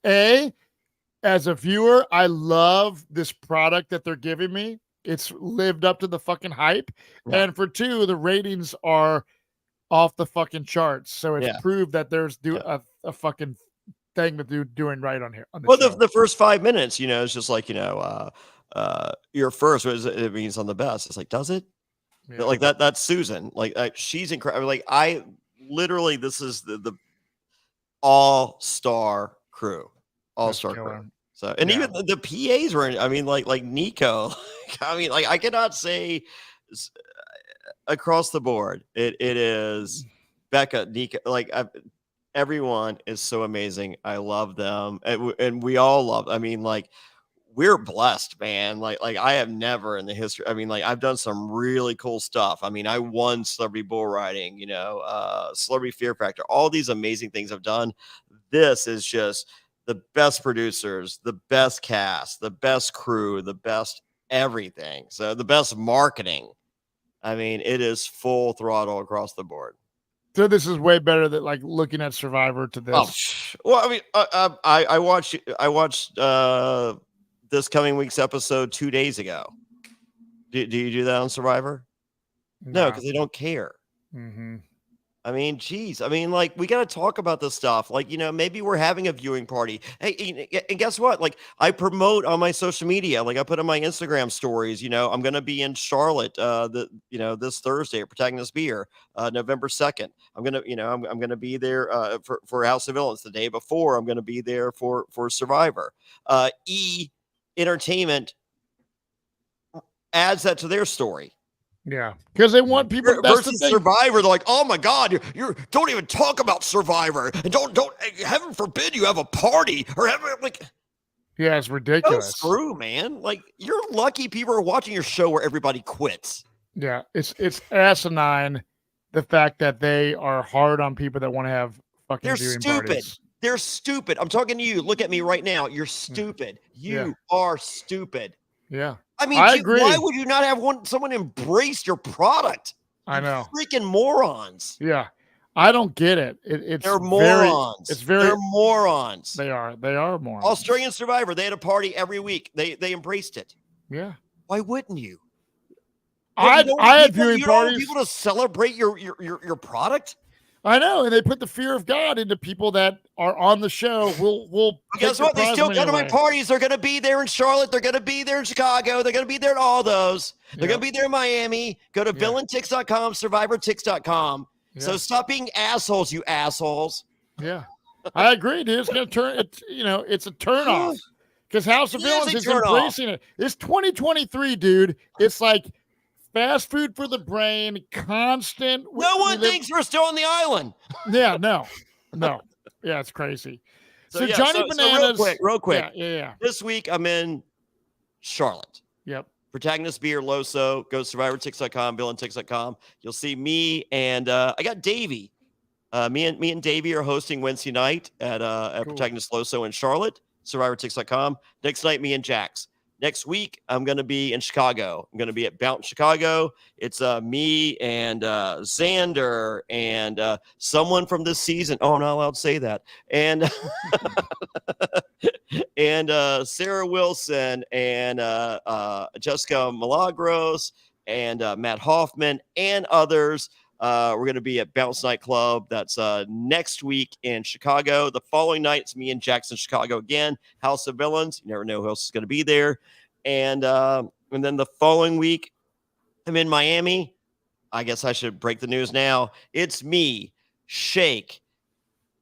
as a viewer, I love this product that they're giving me. It's lived up to the fucking hype. Yeah. And for 2, the ratings are off the fucking charts. So it's proved that there's a fucking thing that they're doing right on here. On the show. The first 5 minutes, it's just like, you're first. What does it means on the best? It's like, does it? Yeah. Like that's Susan. Like she's incredible. Like I literally, this is the all-star crew. All-star crew. So, and even the PAs were in, I mean, like Nico. I mean, like I cannot say across the board. It is Becca, Nico, like everyone is so amazing. I love them. And we all love, I mean, like we're blessed, man. Like I have never in the history. I mean, like I've done some really cool stuff. I mean, I won Celebrity Bull Riding, Celebrity Fear Factor, all these amazing things I've done. This is just the best producers, the best cast, the best crew, the best everything. So the best marketing. I mean, it is full throttle across the board. So this is way better than like looking at Survivor to this. Well, I mean, I watched this coming week's episode 2 days ago. Do you do that on Survivor? No, because they don't care. Mm-hmm. I mean, geez. I mean, like, we got to talk about this stuff. Like, maybe we're having a viewing party. Hey, and guess what? Like, I promote on my social media. Like, I put on my Instagram stories. I'm going to be in Charlotte. This Thursday at Protagonist Beer, November 2nd. I'm gonna, I'm gonna be there for House of Villains. The day before, I'm going to be there for Survivor. Entertainment adds that to their story. Yeah, because they want people versus Survivor. They're like, oh my God, you don't even talk about Survivor, and don't heaven forbid you have a party or yeah, it's ridiculous. Screw, man. Like you're lucky people are watching your show where everybody quits. Yeah, it's asinine the fact that they are hard on people that want to have fucking. They're viewing stupid. Parties. They're stupid. I'm talking to you. Look at me right now. You're stupid. You are stupid. Yeah. I mean, I agree. Why would you not have someone embrace your product? I know. Freaking morons. Yeah. I don't get it. They're morons. They're morons. They are morons. Australian Survivor, they had a party every week. They embraced it. Yeah. Why wouldn't you? I had viewing parties. People to celebrate your product. I know, and they put the fear of God into people that are on the show. We'll guess what? They still come to my parties. They're going to be there in Charlotte. They're going to be there in Chicago. They're going to be there at all those. They're going to be there in Miami. Go to villaintix.com, survivortix.com. Yeah. So stop being assholes, you assholes. Yeah, I agree, dude. It's going to turn. It's a turn off because House of Villains is embracing it. It's 2023, dude. It's like fast food for the brain, constant. No one thinks we're still on the island. Yeah, no. Yeah, it's crazy. So Johnny Bananas. Real quick. Yeah. This week I'm in Charlotte. Yep. Protagonist Beer, Loso. Go to survivortix.com, villaintix.com. You'll see me and I got Davey. Me and Davey are hosting Wednesday night at Protagonist Loso in Charlotte. Survivortix.com. Next night, me and Jax. Next week, I'm going to be in Chicago. I'm going to be at Bounce, Chicago. It's me and Xander and someone from this season. Oh, I'm not allowed to say that. And and Sarah Wilson and Jessica Milagros and Matt Hoffman and others. We're going to be at Bounce Nightclub. That's next week in Chicago. The following night, it's me and Jackson, Chicago again. House of Villains. You never know who else is going to be there. And then the following week, I'm in Miami. I guess I should break the news now. It's me, Shake,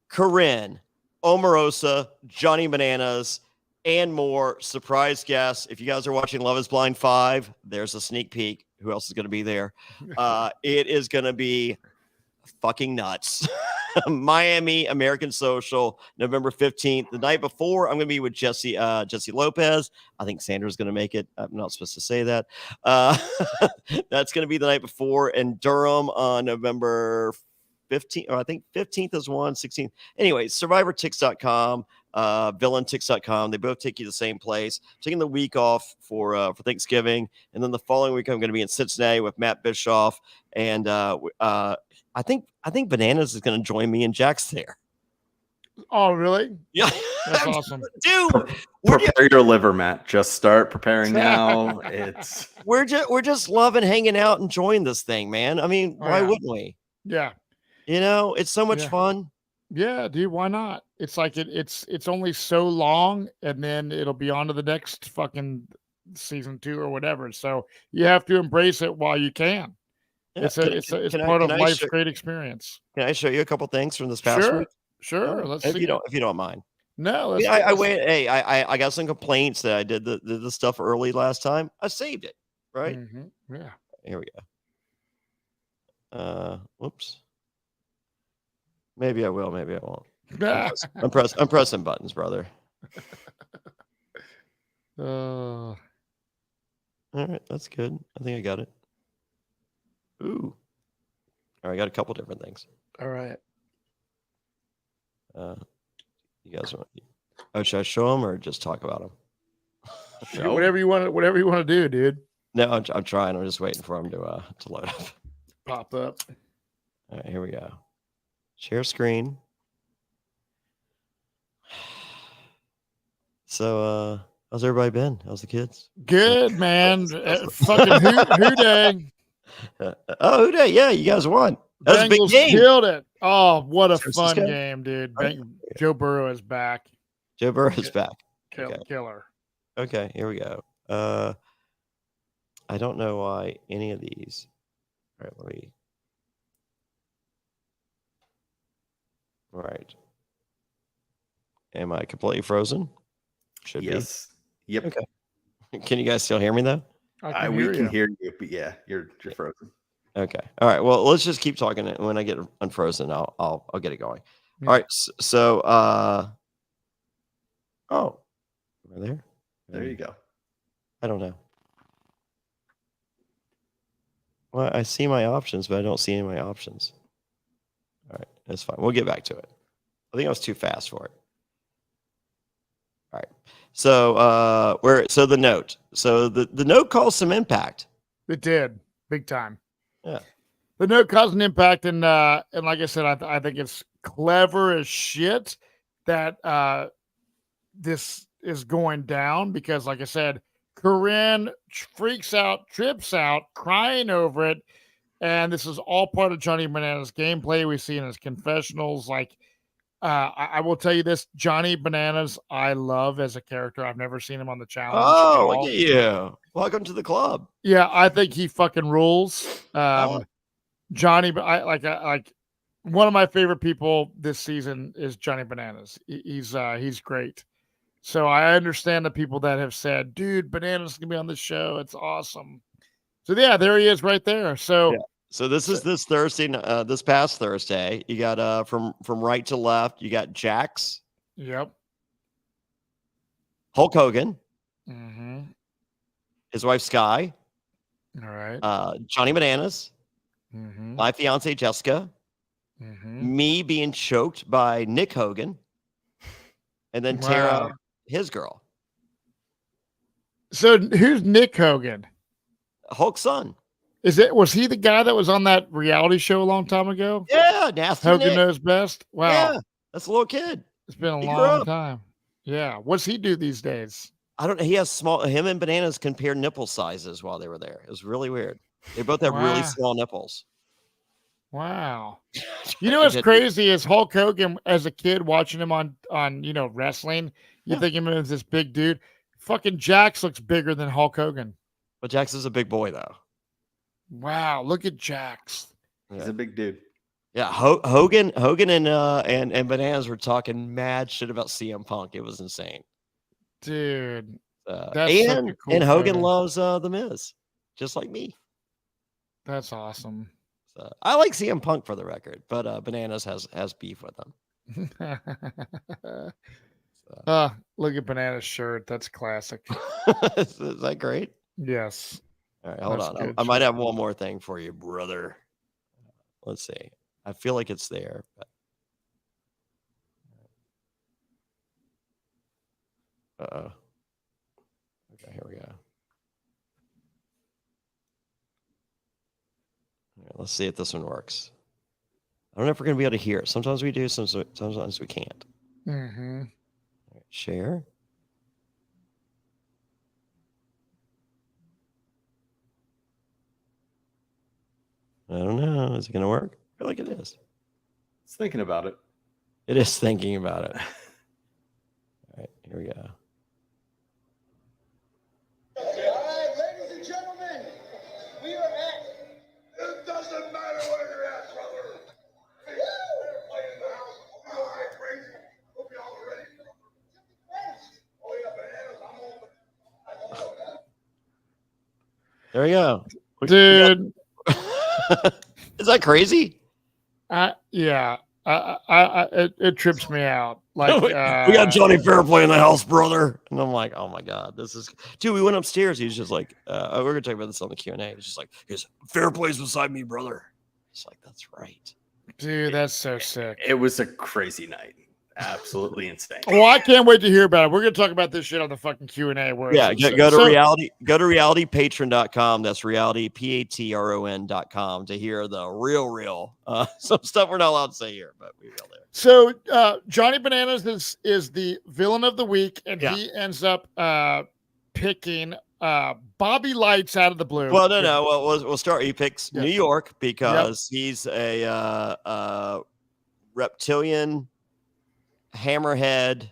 Corinne, Omarosa, Johnny Bananas, and more surprise guests. If you guys are watching Love is Blind 5, there's a sneak peek. Who else is going to be there? It is going to be fucking nuts. Miami American Social, November 15th. The night before, I'm going to be with Jesse Lopez. I think Sandra's going to make it. I'm not supposed to say that. That's going to be the night before in Durham on November 15th. Or I think 15th is 16th. Anyway, survivortix.com. villaintix.com. They both take you to the same place. Taking the week off for Thanksgiving, and then the following week I'm going to be in Cincinnati with Matt Bischoff, and I think Bananas is going to join me and Jax there. Oh, really? Yeah, That's awesome. dude. We're Prepare your liver, Matt. Just start preparing now. we're just loving hanging out, enjoying this thing, man. I mean, Oh, why yeah. wouldn't we? Yeah. You know, it's so much Yeah. fun. Yeah, dude, why not? It's like it's only so long, and then it'll be on to the next fucking season 2 or whatever. So you have to embrace it while you can. Yeah. It's part of life's great experience. Can I show you a couple things from this past week? Sure. Right. Let's If see. you don't mind. No, let's. Yeah, I wait. Hey, I got some complaints that I did the stuff early last time. I saved it. Right. Mm-hmm. Yeah. Here we go. Whoops. Maybe I will. Maybe I won't. I'm pressing buttons, brother. All right, that's good. I think I got it. Ooh. All right, I got a couple different things. All right. You guys want? Oh, should I show them or just talk about them? Whatever you want to do, dude. No, I'm trying. I'm just waiting for them to load up. Pop up. All right, here we go. Share screen. So, how's everybody been? How's the kids? Good, man. Fucking who day. Who day? Yeah, you guys won. That was a big game. Killed it. Oh, what a fun game, dude. Joe Burrow is back. Joe Burrow is back. Killer. Okay, here we go. I don't know why any of these. All right, let me. All right. Am I completely frozen? Should be. Yes. Yep. Okay. Can you guys still hear me though? We can hear you, but yeah, you're frozen. Okay. All right. Well, let's just keep talking. When I get unfrozen, I'll get it going. Yeah. All right. So, oh, there. There you go. I don't know. Well, I see my options, but I don't see any of my options. All right, that's fine. We'll get back to it. I think I was too fast for it. All right. So the note. So the note caused some impact. It did. Big time. Yeah. The note caused an impact, and like I said, I think it's clever as shit that this is going down because, like I said, Corinne freaks out, trips out, crying over it, and this is all part of Johnny Bananas' gameplay. We see in his confessionals. Like, I will tell you this: Johnny Bananas, I love as a character. I've never seen him on the challenge. Oh, look at you! Welcome to the club. Yeah, I think he fucking rules. Johnny, but I like one of my favorite people this season is Johnny Bananas. He's great. So I understand the people that have said, dude, Bananas can be on the show. It's awesome. So yeah, there he is right there. So yeah. So this is this Thursday, this past Thursday. You got from right to left, you got Jax. Yep. Hulk Hogan. Mm-hmm. His wife Sky. All right. Johnny Bananas. Mm-hmm. My fiance Jessica. Mm-hmm. Me being choked by Nick Hogan. And then Tara, his girl. So who's Nick Hogan? Hulk's son. Was he the guy that was on that reality show a long time ago? Yeah, Nasty Hogan Nick. Knows Best. Wow. Yeah, that's a little kid. It's been a long time. Yeah. What's he do these days? I don't know. He has him and Bananas compared nipple sizes while they were there. It was really weird. They both have really small nipples. Wow. You know what's crazy is Hulk Hogan as a kid watching him on wrestling. You think him as this big dude. Fucking Jax looks bigger than Hulk Hogan. But Jax is a big boy though. Wow, look at Jax. He's a big dude. Yeah, Hogan and Bananas were talking mad shit about CM Punk. It was insane. Dude. And Hogan loves The Miz, just like me. That's awesome. I like CM Punk for the record, but Bananas has beef with him. Look at Bananas' shirt. That's classic. Is that great? Yes. All right, hold on. I might have one more thing for you, brother. Let's see. I feel like it's there. But... Uh-oh. Okay, here we go. All right, let's see if this one works. I don't know if we're going to be able to hear it. Sometimes we do, sometimes we can't. Mm-hmm. Share. I don't know. Is it going to work? I feel like it is. It's thinking about it. It is thinking about it. All right, here we go. All right, ladies and gentlemen, we are at. It doesn't matter where you're at, brother. Hey, play in the house. We don't get crazy. Hope y'all are ready. Oh yeah, bananas. I'm on. There we go. Dude. Is that crazy? Yeah. It trips me out. Like we got Jonny Fairplay in the house, brother. And I'm like, oh my God, this is dude. We went upstairs. He's just like, we're gonna talk about this on the Q&A. He's just like, his Fairplay's beside me, brother. It's like, that's right. Dude, that's so sick. It was a crazy night. Absolutely insane. Well, I can't wait to hear about it. We're gonna talk about this shit on the fucking Q&A. Yeah, go to realitypatron.com. That's reality patron.com to hear the real some stuff we're not allowed to say here, but we will there. So Johnny Bananas is the villain of the week, and he ends up picking Bobby Lights out of the blue. Well, no. Well, we'll start. He picks New York because he's a reptilian, hammerhead,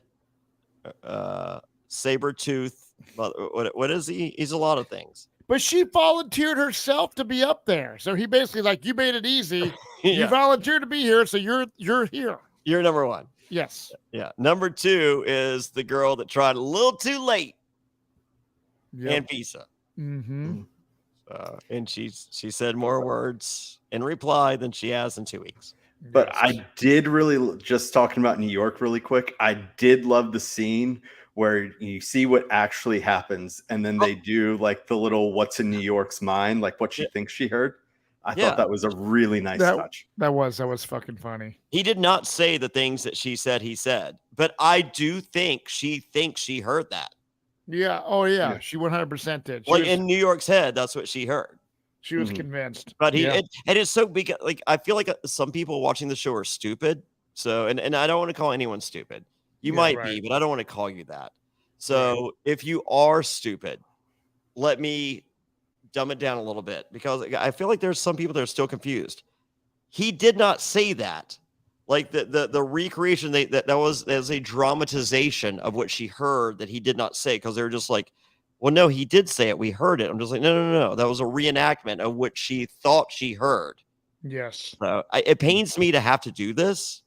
saber tooth. What is he? He's a lot of things. But she volunteered herself to be up there, so he basically like, you made it easy. You volunteered to be here, so you're here. You're number one. Yes. Yeah. Number two is the girl that tried a little too late. And Visa. Mm-hmm. And she said more words in reply than she has in 2 weeks. But I did really, just talking about New York really quick, I did love the scene where you see what actually happens, and then they do like the little what's in New York's mind, like what she thinks she heard. I thought that was a really nice touch. That was fucking funny. He did not say the things that she said he said, but I do think she thinks she heard that. Yeah. Oh, yeah. She 100% did. Like in New York's head, that's what she heard. She was convinced. But and it's so big. Like, I feel like some people watching the show are stupid. So, and I don't want to call anyone stupid. You might be, but I don't want to call you that. So if you are stupid, let me dumb it down a little bit, because I feel like there's some people that are still confused. He did not say that. Like the recreation, that was as a dramatization of what she heard that he did not say, because they were just like, well, no, he did say it. We heard it. I'm just like, no. That was a reenactment of what she thought she heard. Yes. So it pains me to have to do this.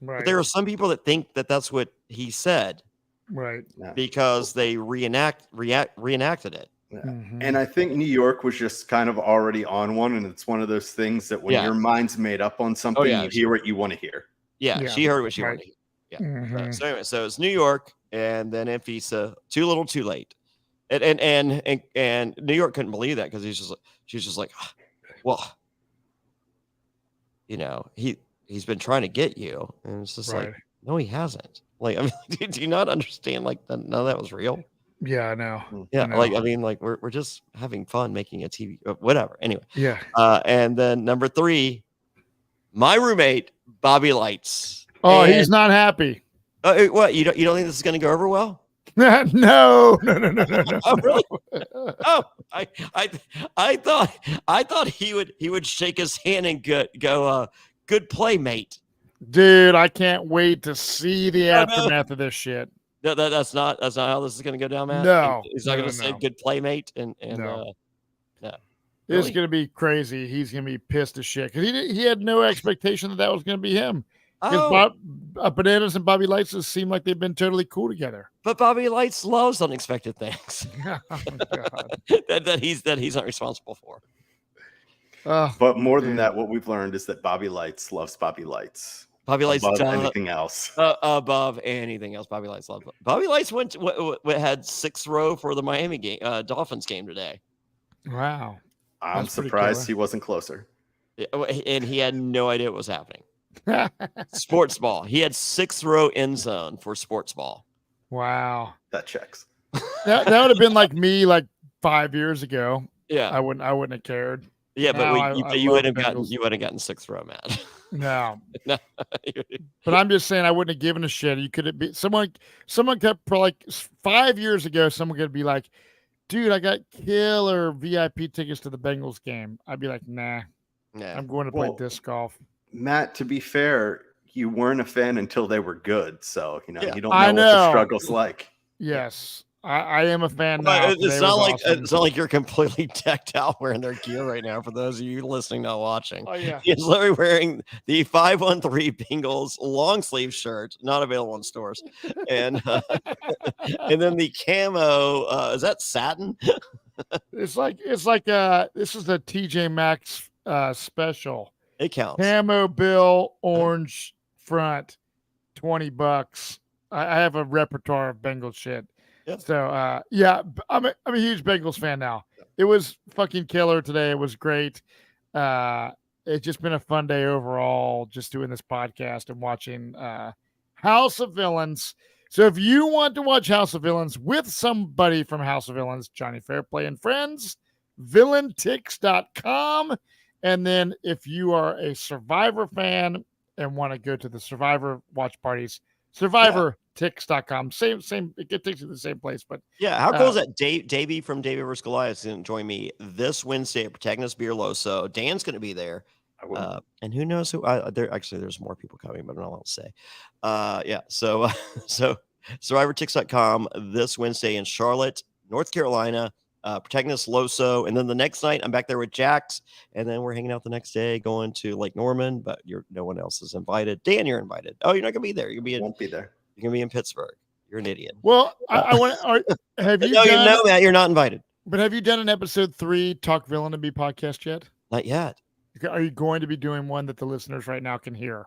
Right. But there are some people that think that that's what he said. Right. Because they reenacted it. Yeah. Mm-hmm. And I think New York was just kind of already on one, and it's one of those things that when your mind's made up on something, you hear what you want to hear. Yeah, she heard what she wanted to hear. Yeah. Mm-hmm. So anyway, so it's New York, and then Anfisa, too little, too late, and New York couldn't believe that, because she's just like, well, he's been trying to get you, and it's just like, no, he hasn't. Like, I mean, do you not understand? Like, none of that was real. Yeah, I know. Yeah, like, I mean, like, we're just having fun making a TV, whatever. Anyway. Yeah. And then number 3, my roommate, Bobby Lights. Oh, he's not happy. What? You don't think this is going to go over well? No. Oh, really? Oh, I thought he would shake his hand and go, good play, mate. Dude, I can't wait to see the aftermath of this shit. No, that's not how this is going to go down, Matt. No, he's not going to say good playmate, and no. It's going to be crazy. He's going to be pissed as shit, because he had no expectation that was going to be him. Because Bananas and Bobby Lights seem like they've been totally cool together. But Bobby Lights loves unexpected things. Oh, God. that he's not responsible for. But more than that, what we've learned is that Bobby Lights loves Bobby Lights. Bobby Lights above anything else. Above anything else, Bobby Lights love. Bobby Lights had 6th row for the Miami game, Dolphins game today. Wow, I'm surprised he wasn't closer. And he had no idea what was happening. Sports ball. He had 6th row end zone for sports ball. Wow, that checks. That would have been like me like 5 years ago. Yeah, I wouldn't have cared. Yeah, Now but you love wouldn't have Bengals. gotten 6th row, Matt. No, No. but I'm just saying I wouldn't have given a shit. You could have been someone kept for like 5 years ago. Someone could be like, "Dude, I got killer VIP tickets to the Bengals game." I'd be like, "Nah, Yeah. I'm going to play disc golf." Matt, to be fair, you weren't a fan until they were good, so you Yeah. don't know what the struggle's like. Yes, I am a fan Well, now. it's not like it's not like you're completely decked out wearing their gear right now. For those of you listening, not watching, Oh yeah, he's literally wearing the 513 Bengals long sleeve shirt, not available in stores, and and then the camo. Is that satin? it's like this is the TJ Maxx special. It counts. Camo bill, orange front, $20. I have a repertoire of Bengals shit. Yep. So yeah, I'm a huge Bengals fan now. It was fucking killer today. It was great. It's just been a fun day overall, just doing this podcast and watching House of Villains. So if you want to watch House of Villains with somebody from House of Villains, Jonny Fairplay and friends, villaintix.com. And then if you are a Survivor fan and want to go to the Survivor watch parties, survivortix.com. Same, it takes you to the same place. But yeah, how cool is that? Davey from David vs. Goliath is going to join me this Wednesday at Protagonist Beer Loso. Dan's going to be there. And who knows who? There's more people coming, but I'm not allowed to say. Yeah, so survivortix.com this Wednesday in Charlotte, North Carolina. Protagonist Loso, and then the next night I'm back there with Jax, and then we're hanging out the next day going to Lake Norman, but no one else is invited. Dan, you're invited. Oh, you're not gonna be there. Won't be there. You're gonna be in Pittsburgh. You're an idiot. Well, I want to. Have you? No, you know that you're not invited. But have you done an episode 3 Talk Villain to Me podcast yet? Not yet. Are you going to be doing one that the listeners right now can hear?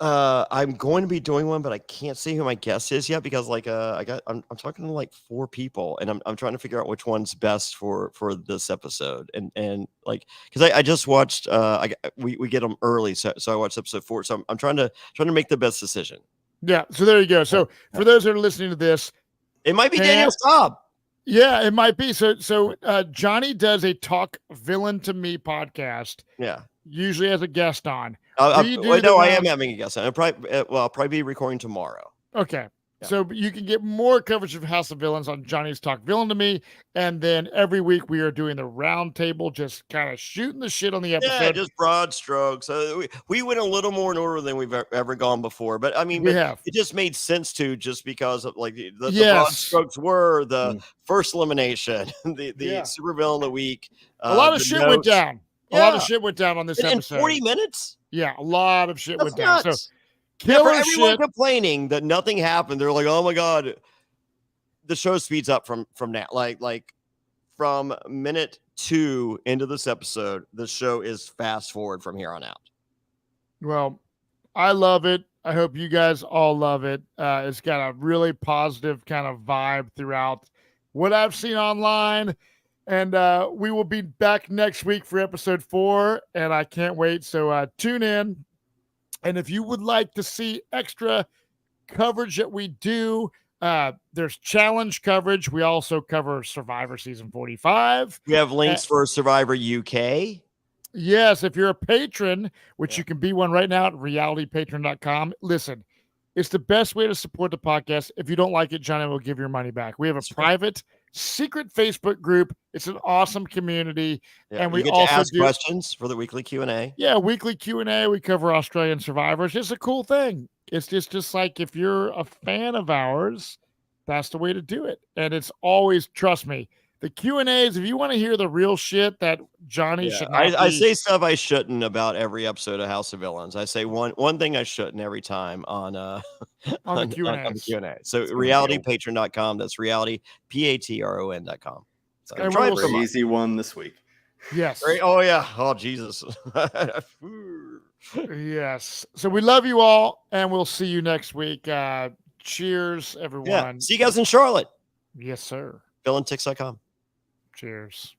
I'm going to be doing one, but I can't see who my guest is yet because I'm talking to like 4 people, and I'm trying to figure out which one's best for this episode, and like because I just watched we get them early, so I watched episode 4, so I'm trying to make the best decision. Yeah, so there you go. So for those that are listening to this, it might be Daniel Staub. Yeah, it might be. So Johnny does a Talk Villain to Me podcast. Yeah. Usually as a guest on. I am having a guest on. I'll probably be recording tomorrow. Okay. Yeah. So you can get more coverage of House of Villains on Johnny's Talk Villain to Me. And then every week we are doing the Roundtable, just kind of shooting the shit on the episode. Yeah, just broad strokes. We went a little more in order than we've ever gone before. But I mean, it just made sense just because of like the broad strokes were the first elimination, the supervillain of the week. A lot of shit went down. A lot of shit went down on this episode. In 40 minutes? Yeah, a lot of shit went nuts. down. So killer for everyone shit. Complaining that nothing happened, they're like, "Oh my god." The show speeds up from now. Like from minute 2 into this episode, the show is fast forward from here on out. Well, I love it. I hope you guys all love it. It's got a really positive kind of vibe throughout what I've seen online. And we will be back next week for episode 4, and I can't wait. So tune in. And if you would like to see extra coverage that we do, there's challenge coverage. We also cover Survivor Season 45. We have links for Survivor UK. Yes, if you're a patron, which you can be one right now at realitypatron.com. Listen, it's the best way to support the podcast. If you don't like it, Johnny will give your money back. We have a private secret Facebook group. It's an awesome community. Yeah, and we get also to ask questions for the weekly Q&A. Yeah, weekly Q&A. We cover Australian survivors. It's a cool thing. It's just like if you're a fan of ours, that's the way to do it. And it's always, trust me, the Q&As, if you want to hear the real shit that Johnny should not I say stuff I shouldn't about every episode of House of Villains. I say one thing I shouldn't every time on the Q&A. So realitypatron.com. That's reality, patron.com. So try for an easy one this week. Yes. Oh, yeah. Oh, Jesus. Yes. So we love you all, and we'll see you next week. Cheers, everyone. Yeah. See you guys in Charlotte. Yes, sir. Villaintix.com. Cheers.